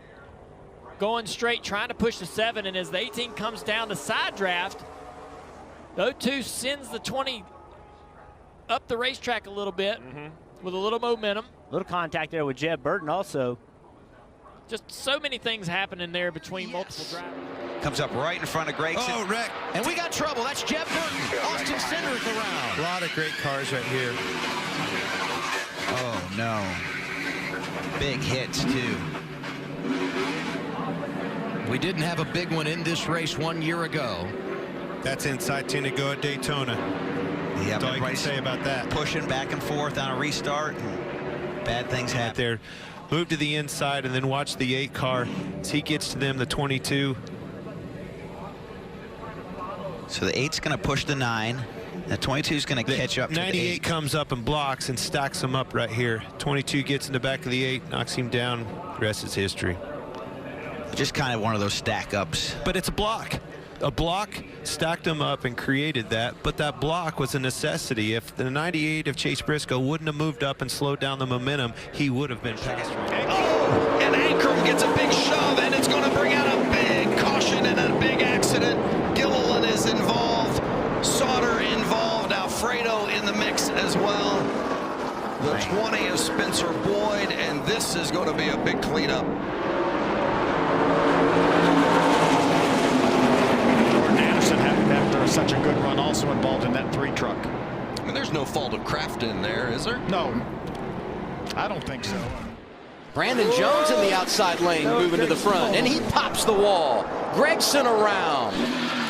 S2: going straight, trying to push the 7, and as the 18 comes down to side draft, the 02 sends the 20 up the racetrack a little bit with a little momentum.
S18: A little contact there with Jeb Burton also.
S2: Just so many things happening there between multiple drivers.
S21: Comes up right in front of Gregson.
S5: Oh, wreck.
S21: And we got trouble. That's Jeb Burton. Austin centers the round.
S5: A lot of great cars right here.
S21: Oh, no. Big hits, too. We didn't have a big one in this race 1 year ago.
S5: That's inside 10 to go at Daytona.
S21: Yeah,
S5: That's all you can say about that.
S21: Pushing back and forth on a restart. Bad things happen.
S5: There. Move to the inside and then watch the 8 car as he gets to them, the 22.
S21: So the 8's going to push the 9. The 22 is going to catch up to the
S5: 98
S21: 8.
S5: comes up and blocks and stacks him up right here. 22 gets in the back of the 8, knocks him down. The rest is history.
S21: Just kind of one of those stack ups.
S5: But it's a block. A block stacked them up and created that, but that block was a necessity. If the 98 of Chase Briscoe wouldn't have moved up and slowed down the momentum, he would have been passed.
S15: Oh, and Ankrum gets a big shove, and it's going to bring out a big caution and a big accident. Gilliland is involved. Sauter involved. Alfredo in the mix as well. The 20 is Spencer Boyd, and this is going to be a big cleanup.
S5: 3 truck.
S15: I mean, there's no fault of Kraft in there, is there?
S5: No, I don't think so.
S23: Brandon Jones in the outside lane, moving to the front, and he pops the wall. Gregson around.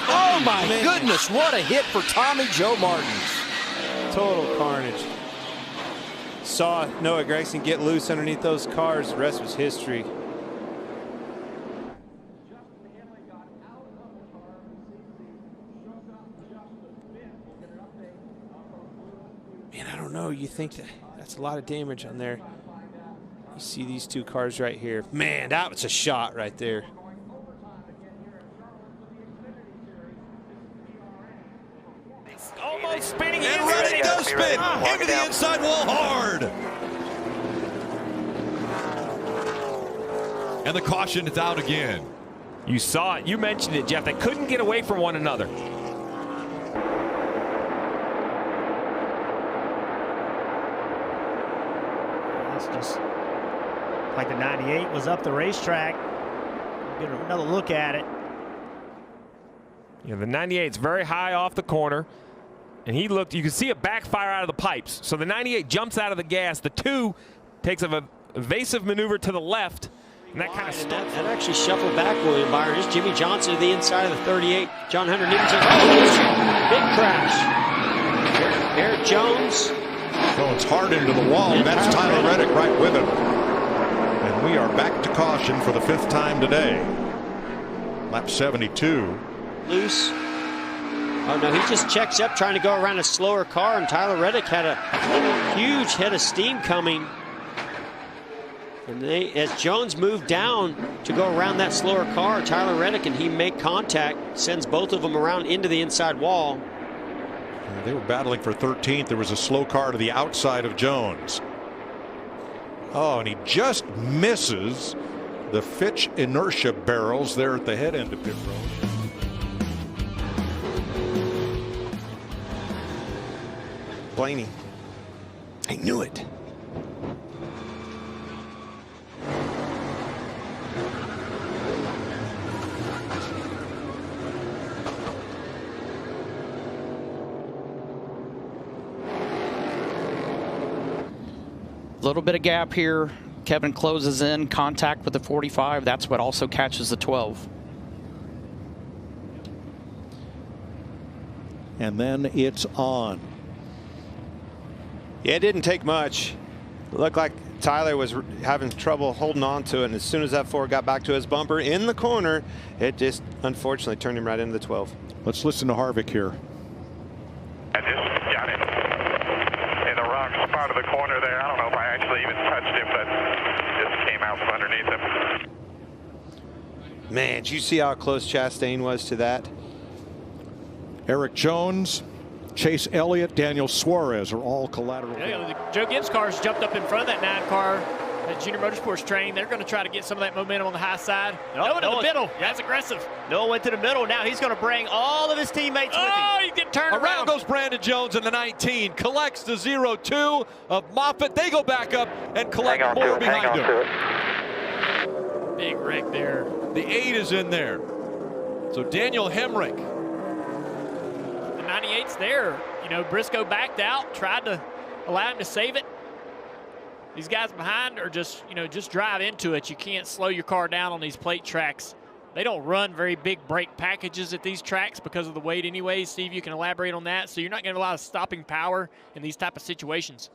S23: Oh my goodness, what a hit for Tommy Joe Martins.
S16: Total carnage. Saw Noah Gregson get loose underneath those cars. The rest was history. Man, I don't know. You think that's a lot of damage on there. You see these 2 cars right here. Man, that was a shot right there.
S1: Almost spinning, and Reddick does spin into the inside wall hard. And the caution is out again.
S4: You saw it. You mentioned it, Jeff. They couldn't get away from one another.
S18: It's just like the 98 was up the racetrack. Get another look at it.
S4: Yeah, the 98's very high off the corner. And he looked, you can see it backfire out of the pipes. So the 98 jumps out of the gas. The 2 takes an evasive maneuver to the left. And that kind of stops.
S11: That actually shuffled back William Byron. Here's Jimmy Johnson to the inside of the 38. John Hunter Nicholson. Big crash. Eric Jones.
S5: It's hard into the wall. That's Tyler Reddick right with him. And we are back to caution for the 5th time today. Lap 72.
S11: Loose. Oh, no, he just checks up trying to go around a slower car, and Tyler Reddick had a huge head of steam coming. And as Jones moved down to go around that slower car, Tyler Reddick and he make contact, sends both of them around into the inside wall.
S5: They were battling for 13th. There was a slow car to the outside of Jones. Oh, and he just misses the Fitch inertia barrels there at the head end of pit road.
S16: Blaney. I knew it.
S7: Little bit of gap here. Kevin closes in contact with the 45. That's what also catches the 12.
S5: And then it's on.
S16: Yeah, it didn't take much. It looked like Tyler was having trouble holding on to it, and as soon as that Ford got back to his bumper in the corner, it just unfortunately turned him right into the 12.
S5: Let's listen to Harvick here.
S3: I just got it in the wrong spot of the corner there. I don't know if I actually even touched him, but just came out from underneath him.
S16: Man, did you see how close Chastain was to that?
S5: Eric Jones, Chase Elliott, Daniel Suarez are all collateral.
S2: Yeah, the Joe Gibbs cars jumped up in front of that 9 car, that Junior Motorsports train. They're going to try to get some of that momentum on the high side. Noah to the middle. That's aggressive.
S18: Noah went to the middle. Now he's going to bring all of his teammates with him.
S2: Oh, you get turned
S1: around. Goes Brandon Jones in the 19. Collects the 0-2 of Moffitt. They go back up and collect more behind him.
S2: Big wreck there.
S1: The 8 is in there. So Daniel Hemrick.
S2: 98's there. You know, Briscoe backed out, tried to allow him to save it. These guys behind are just, you know, just drive into it. You can't slow your car down on these plate tracks. They don't run very big brake packages at these tracks because of the weight anyway. Steve, you can elaborate on that. So you're not going to have a lot of stopping power in these type of situations.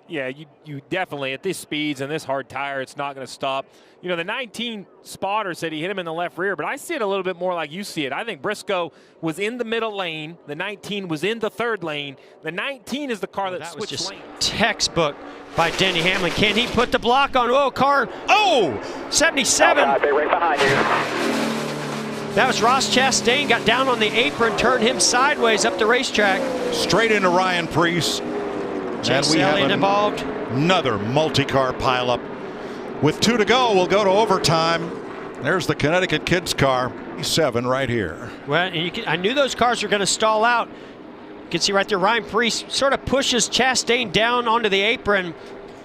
S4: Yeah, you definitely, at this speeds and this hard tire, it's not going to stop. You know, the 19 spotter said he hit him in the left rear, but I see it a little bit more like you see it. I think Briscoe was in the middle lane. The 19 was in the third lane. The 19 is the car that switched lanes.
S11: Textbook by Denny Hamlin. Can he put the block on? Oh, car. Oh, 77.
S3: Right behind you.
S11: That was Ross Chastain. Got down on the apron, turned him sideways up the racetrack.
S5: Straight into Ryan Preece. And we have
S11: involved.
S5: Another multi-car pileup. With 2 to go, we'll go to overtime. There's the Connecticut Kids car, 7 right here.
S11: Well, and I knew those cars were going to stall out. You can see right there, Ryan Preece sort of pushes Chastain down onto the apron.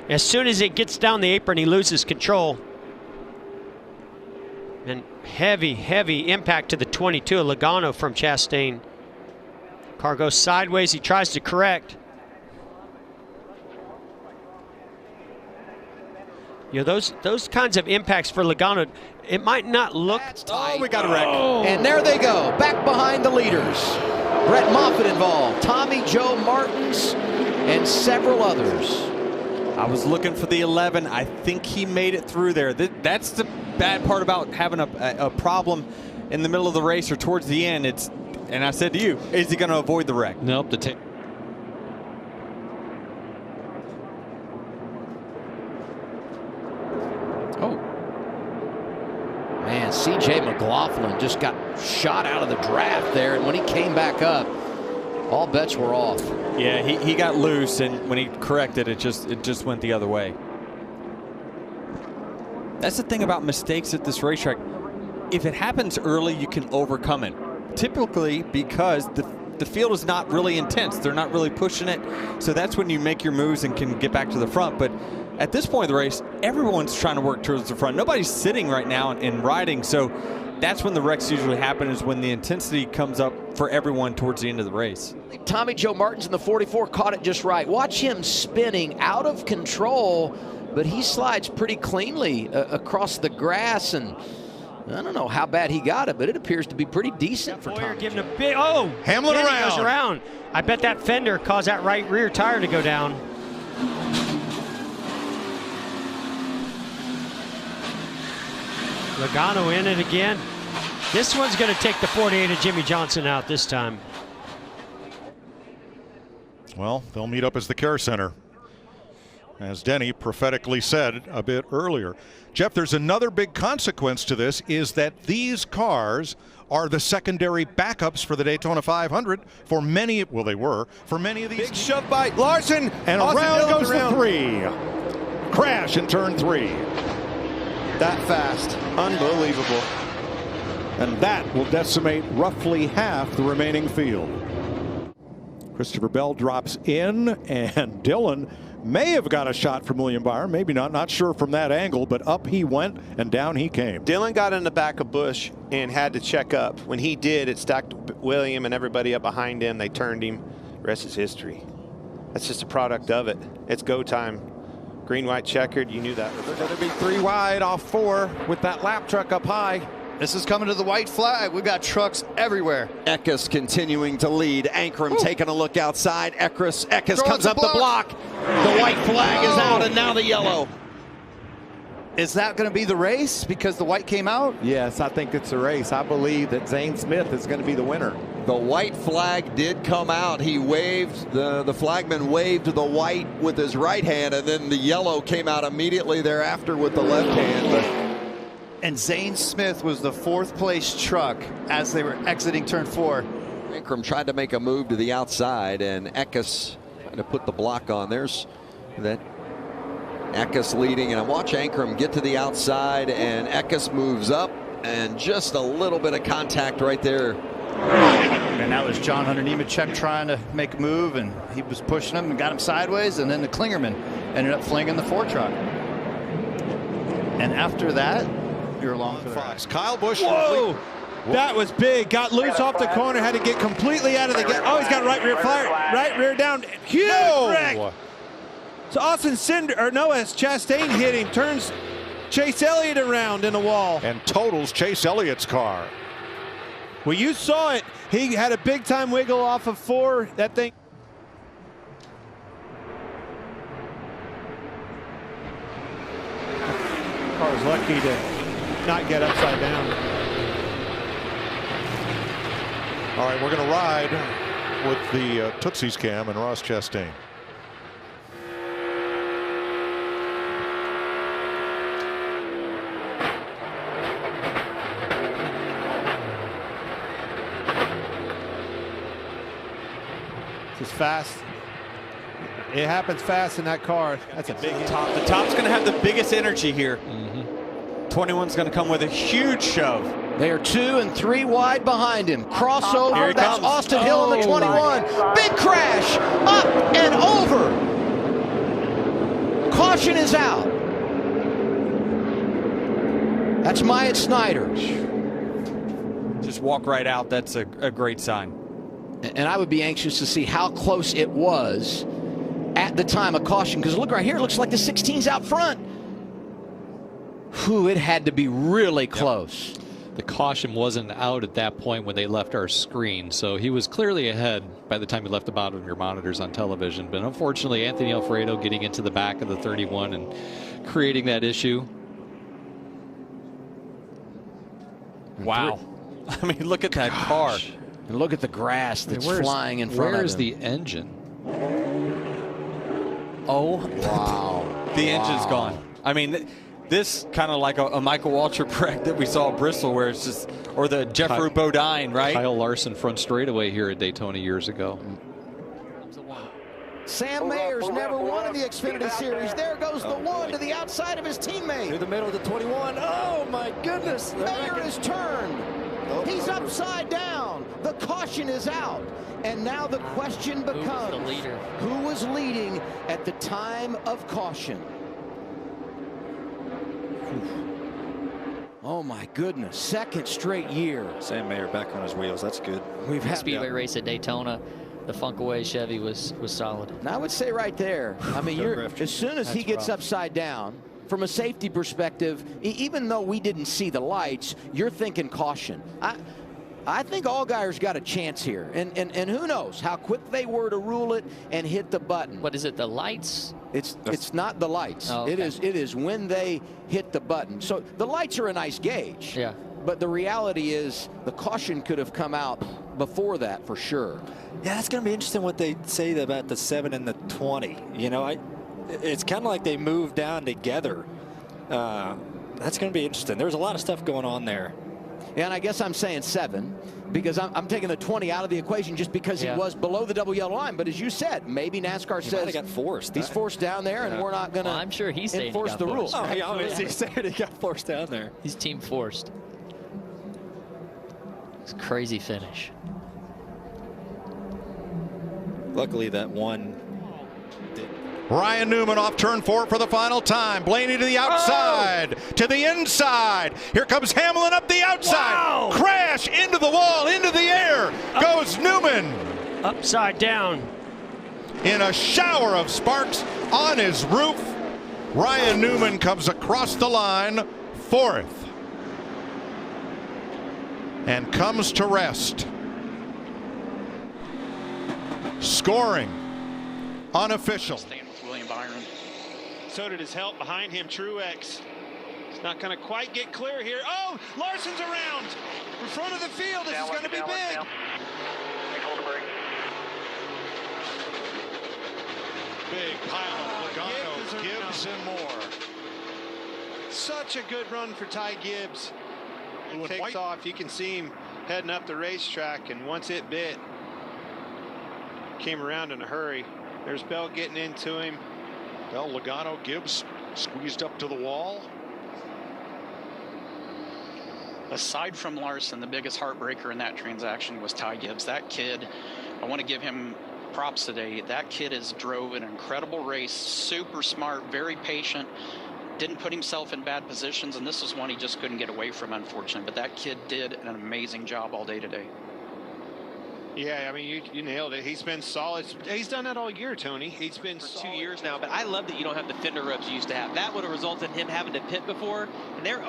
S11: As soon as it gets down the apron, he loses control. And heavy, heavy impact to the 22, Logano from Chastain. Car goes sideways. He tries to correct. You know, those kinds of impacts for Logano, it might not look.
S23: Oh, we got a wreck. And there they go, back behind the leaders. Brett Moffitt involved, Tommy Joe Martins, and several others.
S10: I was looking for the 11. I think he made it through there. That's the bad part about having a problem in the middle of the race or towards the end. And I said to you, is he going to avoid the wreck?
S14: Nope.
S23: Man, C.J. McLaughlin just got shot out of the draft there, and when he came back up, all bets were off.
S10: Yeah, he got loose, and when he corrected, it just went the other way. That's the thing about mistakes at this racetrack. If it happens early, you can overcome it. Typically, because the field is not really intense. They're not really pushing it. So that's when you make your moves and can get back to the front. But at this point of the race, everyone's trying to work towards the front. Nobody's sitting right now and riding. So that's when the wrecks usually happen, is when the intensity comes up for everyone towards the end of the race.
S23: Tommy Joe Martins in the 44 caught it just right. Watch him spinning out of control, but he slides pretty cleanly across the grass, and I don't know how bad he got it, but it appears to be pretty decent for Tommy.
S11: Giving a big, oh,
S16: Hamlin around.
S11: Goes around. I bet that fender caused that right rear tire to go down. Logano in it again. This one's going to take the 48 of Jimmy Johnson out this time.
S5: Well, they'll meet up as the care center, as Denny prophetically said a bit earlier. Jeff, there's another big consequence to this, is that these cars are the secondary backups for the Daytona 500 for many, well, they were, for many of these.
S16: Big shove by Larson, and around goes the 3. Crash in turn 3. That fast. Unbelievable. And that will decimate roughly half the remaining field. Christopher Bell drops in, and Dillon may have got a shot from William Byron. Maybe not. Not sure from that angle, but up he went and down he came.
S22: Dillon got in the back of Busch and had to check up. When he did, it stacked William and everybody up behind him. They turned him. The rest is history. That's just a product of it. It's go time. Green, white, checkered. You knew that.
S16: They're going to be 3 wide off 4 with that lap truck up high.
S9: This is coming to the white flag. We've got trucks everywhere.
S23: Eckes continuing to lead. Ankrum taking a look outside. Eckes comes up the block. The white flag is out, and now the yellow.
S9: Is that going to be the race because the white came out?
S24: Yes, I think it's a race. I believe that Zane Smith is going to be the winner.
S15: The white flag did come out. He waved, the flagman waved the white with his right hand, and then the yellow came out immediately thereafter with the left hand.
S9: And Zane Smith was the 4th place truck as they were exiting turn 4.
S15: Ankrum tried to make a move to the outside, and Eckes trying to put the block on. There's that Eckes leading, and I watch Ankrum get to the outside, and Eckes moves up, and just a little bit of contact right there.
S9: And that was John Hunter Nemechek trying to make a move, and he was pushing him and got him sideways, and then the Klingerman ended up flinging the 4 truck. And after that, you're along for the ride.
S16: Kyle Busch. Whoa! That was big. Got loose off the corner. Had to get completely out of the gate. Oh, he's got right rear fire. Right rear down. Huge wreck. So Austin Cinder, or no, as Chastain hit him, turns Chase Elliott around in the wall.
S5: And totals Chase Elliott's car.
S16: Well, you saw it. He had a big time wiggle off of 4. That thing. Car was lucky to not get upside down.
S5: All right, we're going to ride with the Tootsie's Cam and Ross Chastain.
S16: It's fast. It happens fast in that car. That's a big
S10: top. The top's going to have the biggest energy here. 21's going to come with a huge shove.
S23: They are 2 and 3 wide behind him. Crossover.
S10: Here he
S23: That's
S10: comes.
S23: Austin Hill in the 21. Big crash. Up and over. Caution is out. That's Myatt Snider.
S10: Just walk right out. That's a great sign.
S23: And I would be anxious to see how close it was at the time of caution. Because look right here, it looks like the 16's out front. Whew, it had to be really close.
S6: Yep. The caution wasn't out at that point when they left our screen, so he was clearly ahead by the time he left the bottom of your monitors on television. But unfortunately, Anthony Alfredo getting into the back of the 31 and creating that issue.
S10: Wow. I mean, look at that car.
S23: And look at the grass that's flying in front of him.
S6: Where's the engine?
S10: Oh,
S23: wow.
S10: The engine's gone. I mean, this kind of like a Michael Waltrip wreck that we saw at Bristol, where it's just, or the Jeffrey Bodine, right?
S6: Kyle Larson front straightaway here at Daytona years ago.
S23: Sam Mayer's never won in the Xfinity Series. There goes the one to the outside of his teammate.
S12: Through the middle of the 21. Oh, my goodness.
S23: Mayer is turned. He's upside down. The caution is out. And now the question becomes, who was leading at the time of caution? Oh my goodness, second straight year.
S12: Sam Mayer back on his wheels, that's good.
S23: We've had
S2: Speedway race at Daytona. The Funkaway Chevy was solid.
S23: And I would say right there, I mean, as soon as he gets upside down, from a safety perspective, even though we didn't see the lights, you're thinking caution. I think Allgaier's got a chance here. And who knows how quick they were to rule it and hit the button.
S2: What is it, the lights?
S23: It's not the lights.
S2: Oh, okay.
S23: It is when they hit the button. So the lights are a nice gauge.
S2: Yeah.
S23: But the reality is the caution could have come out before that for sure.
S12: Yeah, that's going to be interesting what they say about the 7 and the 20. You know, it's kind of like they moved down together. That's going to be interesting. There's a lot of stuff going on there.
S23: And I guess I'm saying 7 because I'm taking the 20 out of the equation just because he was below the double yellow line. But as you said, maybe NASCAR says
S12: got forced.
S23: He's forced down there, and we're not going to
S2: I'm sure he's
S23: enforce the rules.
S12: Oh, he obviously said he got forced down there.
S2: He's team forced. It's a crazy finish.
S12: Luckily, that one.
S5: Ryan Newman off turn 4 for the final time. Blaney to the outside, to the inside. Here comes Hamlin up the outside. Wow. Crash into the wall, into the air. Goes Newman.
S11: Upside down.
S5: In a shower of sparks on his roof. Ryan Newman comes across the line, 4th. And comes to rest. Scoring. Unofficial.
S14: So did his help behind him, Truex. He's not going to quite get clear here. Oh, Larson's around in front of the field. This is going to be big.
S5: Big pile of Logano, Gibbs, and more.
S14: Such a good run for Ty Gibbs. He takes off. You can see him heading up the racetrack, and once it bit, came around in a hurry. There's Bell getting into him.
S5: Bell, Logano, Gibbs squeezed up to the wall.
S17: Aside from Larson, the biggest heartbreaker in that transaction was Ty Gibbs. That kid, I want to give him props today. That kid has drove an incredible race, super smart, very patient, didn't put himself in bad positions, and this is one he just couldn't get away from, unfortunately. But that kid did an amazing job all day today.
S14: Yeah, I mean, you nailed it. He's been solid. He's done that all year, Tony. He's been
S19: for 2 years now, but I love that you don't have the fender rubs you used to have. That would have resulted in him having to pit before, and there, he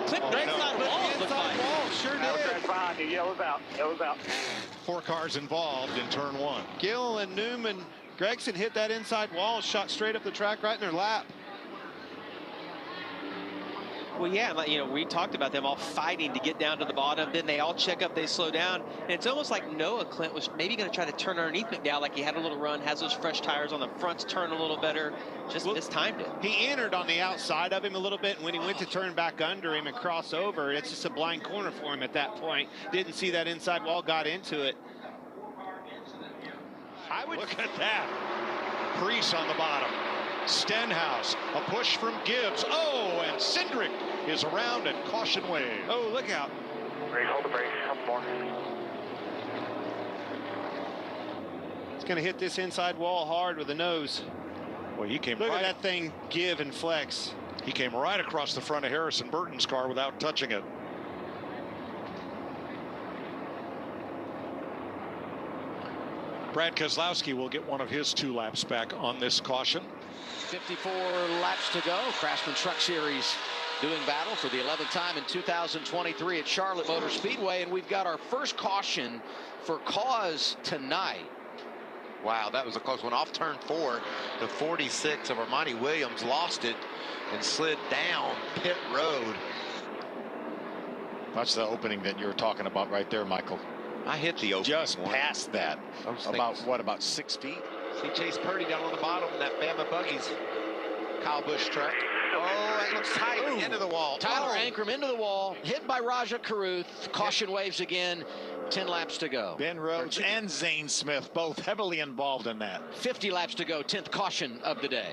S19: clipped the inside wall, it looked like.
S14: Sure did.
S3: Behind you. Yellow's out. Yellow's out.
S5: 4 cars involved in turn 1.
S14: Gill and Newman, Gregson hit that inside wall, shot straight up the track right in their lap.
S19: Well, yeah, you know, we talked about them all fighting to get down to the bottom. Then they all check up, they slow down. And it's almost like Noah Clint was maybe going to try to turn underneath McDowell, like he had a little run, has those fresh tires on the fronts, turn a little better, just mistimed it.
S14: He entered on the outside of him a little bit, and when he went to turn back under him and cross over, it's just a blind corner for him at that point. Didn't see that inside wall, got into it.
S5: I would look at that. Preece on the bottom. Stenhouse, a push from Gibbs. Oh, and Cindric is around at caution wave.
S14: Oh, look out.
S3: Brake, hold the brake, couple more.
S14: It's going to hit this inside wall hard with the nose.
S5: Well, he came
S14: Look
S5: right
S14: at that thing give and flex.
S5: He came right across the front of Harrison Burton's car without touching it. Brad Keselowski will get one of his 2 laps back on this caution.
S23: 54 laps to go. Craftsman Truck Series doing battle for the 11th time in 2023 at Charlotte Motor Speedway, and we've got our first caution for cause tonight.
S8: Wow, that was a close one. Off turn 4, the 46 of Armani Williams lost it and slid down pit road.
S22: That's the opening that you were talking about right there, Michael.
S8: I hit the opening
S22: just
S8: one.
S22: past that. About 6 feet?
S8: See Chase Purdy down on the bottom in that Bama Buggies. Kyle Busch truck. Oh, it looks tight. Into the wall.
S23: Tyler Ankrum into the wall, hit by Raja Caruth. Caution waves again. 10 laps to go.
S22: Ben Rhodes and Zane Smith both heavily involved in that.
S23: 50 laps to go. 10th caution of the day.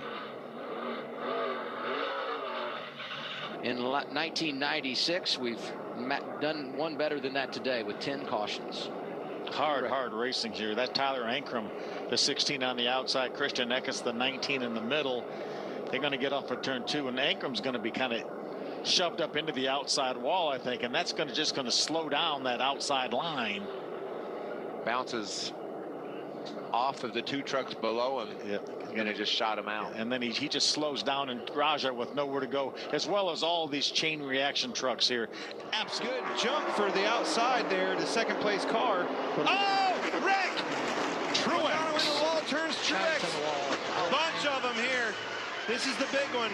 S23: In 1996, we've done one better than that today with 10 cautions.
S22: Hard racing here. That Tyler Ankrum, the 16 on the outside, Christian Eckes, the 19 in the middle. They're going to get off of turn 2, and Ankrum's going to be kind of shoved up into the outside wall, I think, and that's just going to slow down that outside line.
S8: Bounces off of the 2 trucks below him.
S22: Yep.
S8: And it just shot him out.
S22: And then he just slows down, and Raja with nowhere to go, as well as all these chain reaction trucks here.
S14: Absolute good jump for the outside there, the second place car. Oh, wreck! Truex. In the wall turns Truex. A bunch of them here. This is the big one.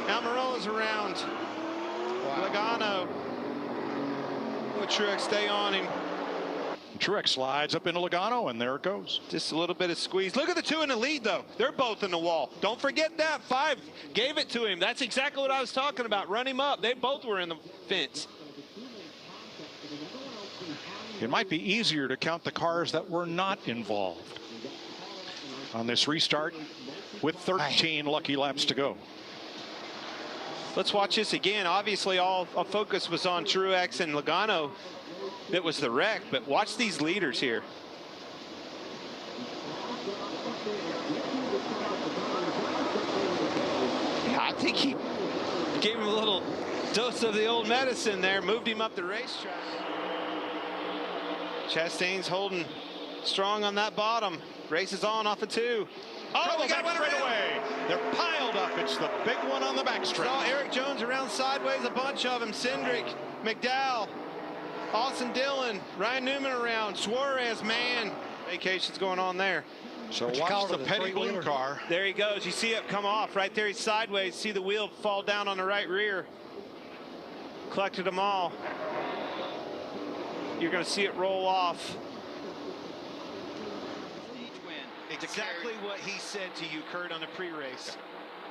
S14: Almirola's around. Wow. Logano. Will Truex stay on him?
S5: Truex slides up into Logano, and there it goes.
S14: Just a little bit of squeeze. Look at the 2 in the lead, though. They're both in the wall. Don't forget that. 5 gave it to him. That's exactly what I was talking about. Run him up. They both were in the fence.
S5: It might be easier to count the cars that were not involved on this restart with 13 lucky laps to go.
S14: Let's watch this again. Obviously, all focus was on Truex and Logano. That was the wreck, but watch these leaders here. Yeah, I think he gave him a little dose of the old medicine there, moved him up the racetrack. Chastain's holding strong on that bottom. Race is on off of 2.
S5: Oh, they got one away. They're piled up. It's the big one on the backstretch.
S14: Saw Eric Jones around sideways, a bunch of them. Cindric, McDowell, Austin Dillon, Ryan Newman around, Suarez, man. Vacation's going on there.
S5: So watch the Petty Blue car.
S14: There he goes. You see it come off right there. He's sideways. See the wheel fall down on the right rear. Collected them all. You're going to see it roll off. Exactly what he said to you, Kurt, on the pre-race.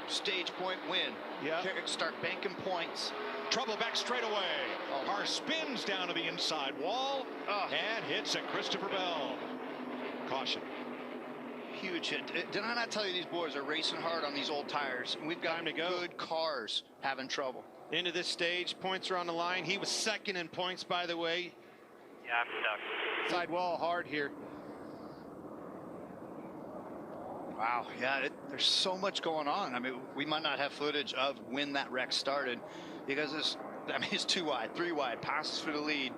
S9: Stage point win.
S14: Yeah.
S9: Start banking points.
S5: Trouble back straight away. Car spins down to the inside wall and hits at Christopher Bell. Caution.
S9: Huge hit. Did I not tell you these boys are racing hard on these old tires? And we've got
S14: time to go.
S9: Good cars having trouble.
S14: Into this stage, points are on the line. He was second in points, by the way.
S3: Yeah, I'm stuck.
S14: Side wall hard here.
S9: Wow, yeah, there's so much going on. I mean, we might not have footage of when that wreck started because it's 2 wide, 3 wide, passes for the lead.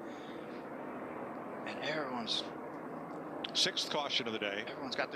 S9: And everyone's...
S5: 6th caution of the day.
S9: Everyone's got their